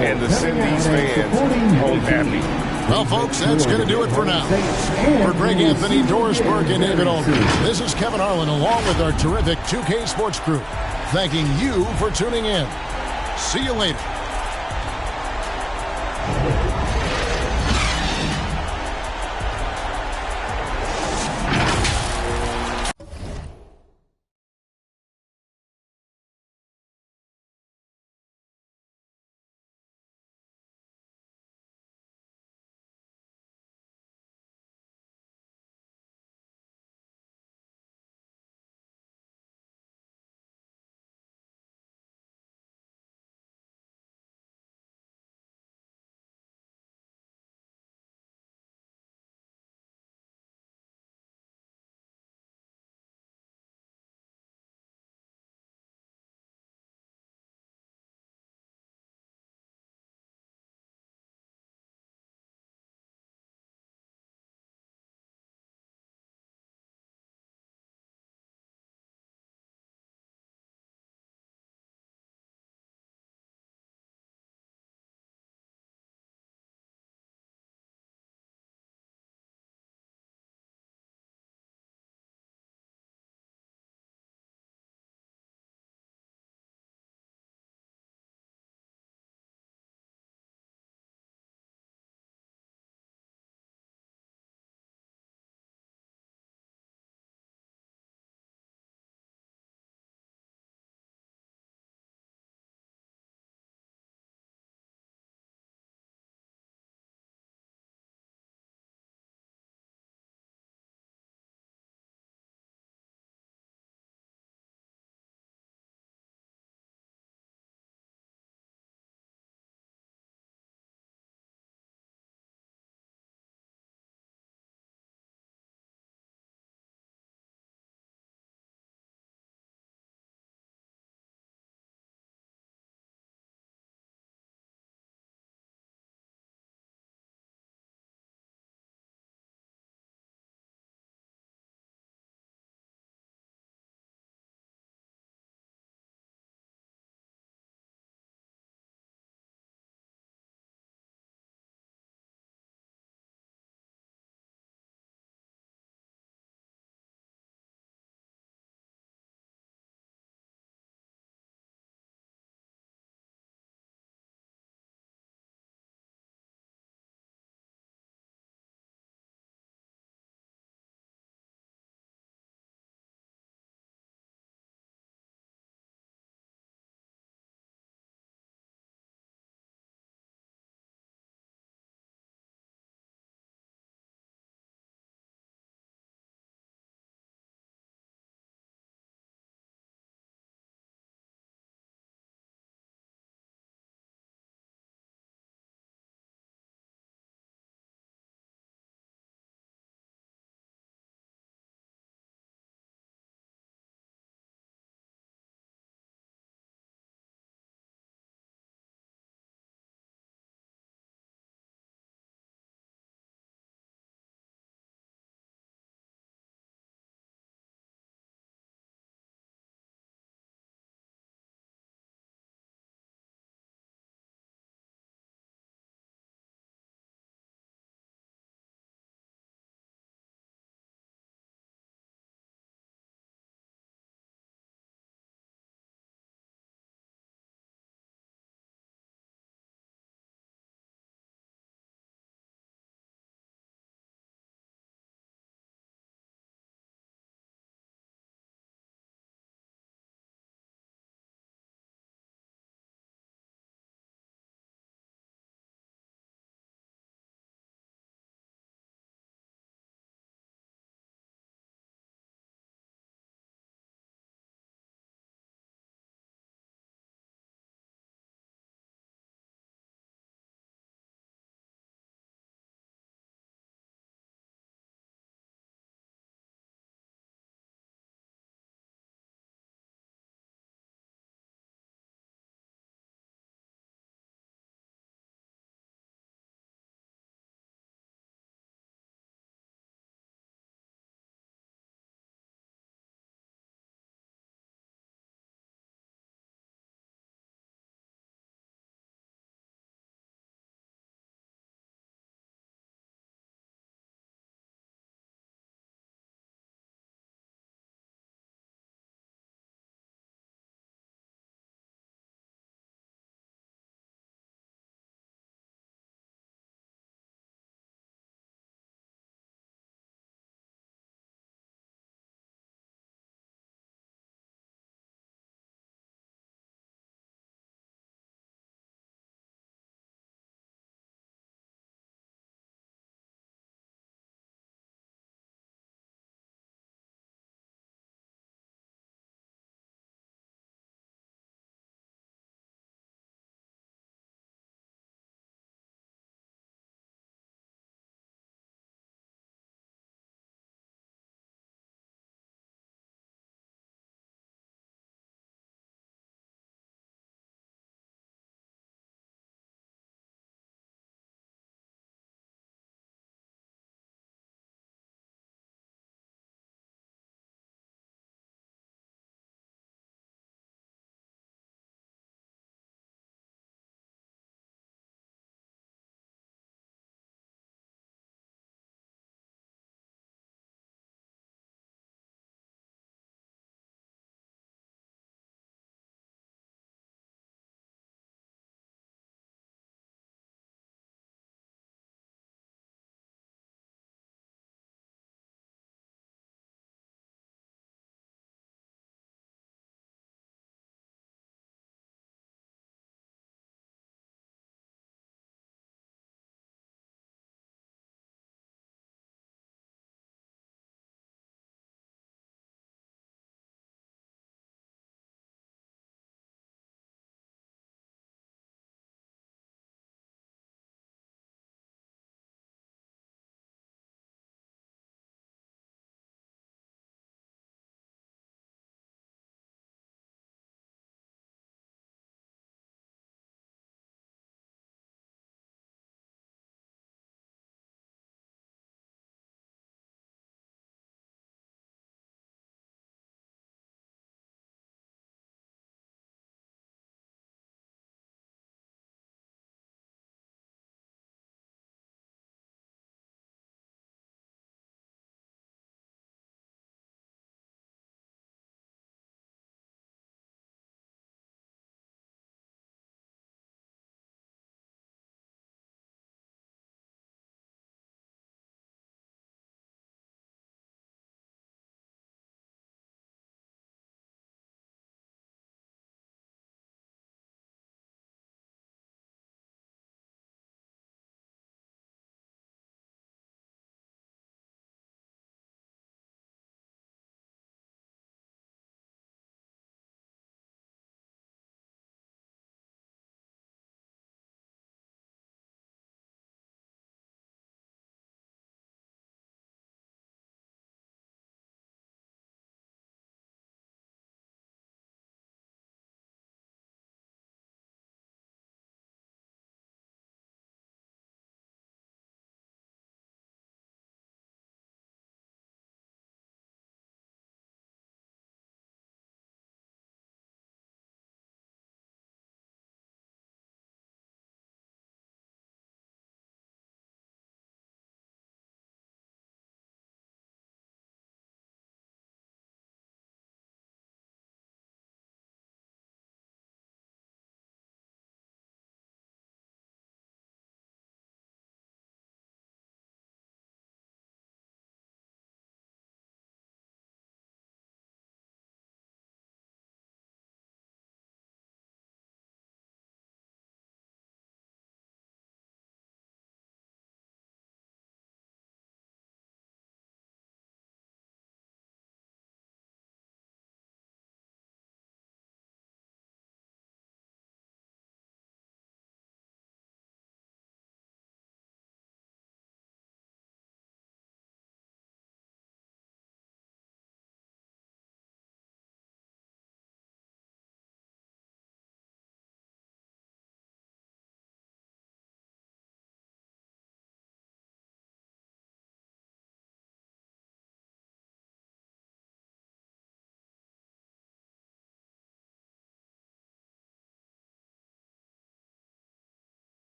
and to send these fans home happy. Well, folks, that's going to do it for now. For Greg Anthony, Doris Burke, and David Aldridge, this is Kevin Harlan along with our terrific 2K Sports crew, thanking you for tuning in. See you later.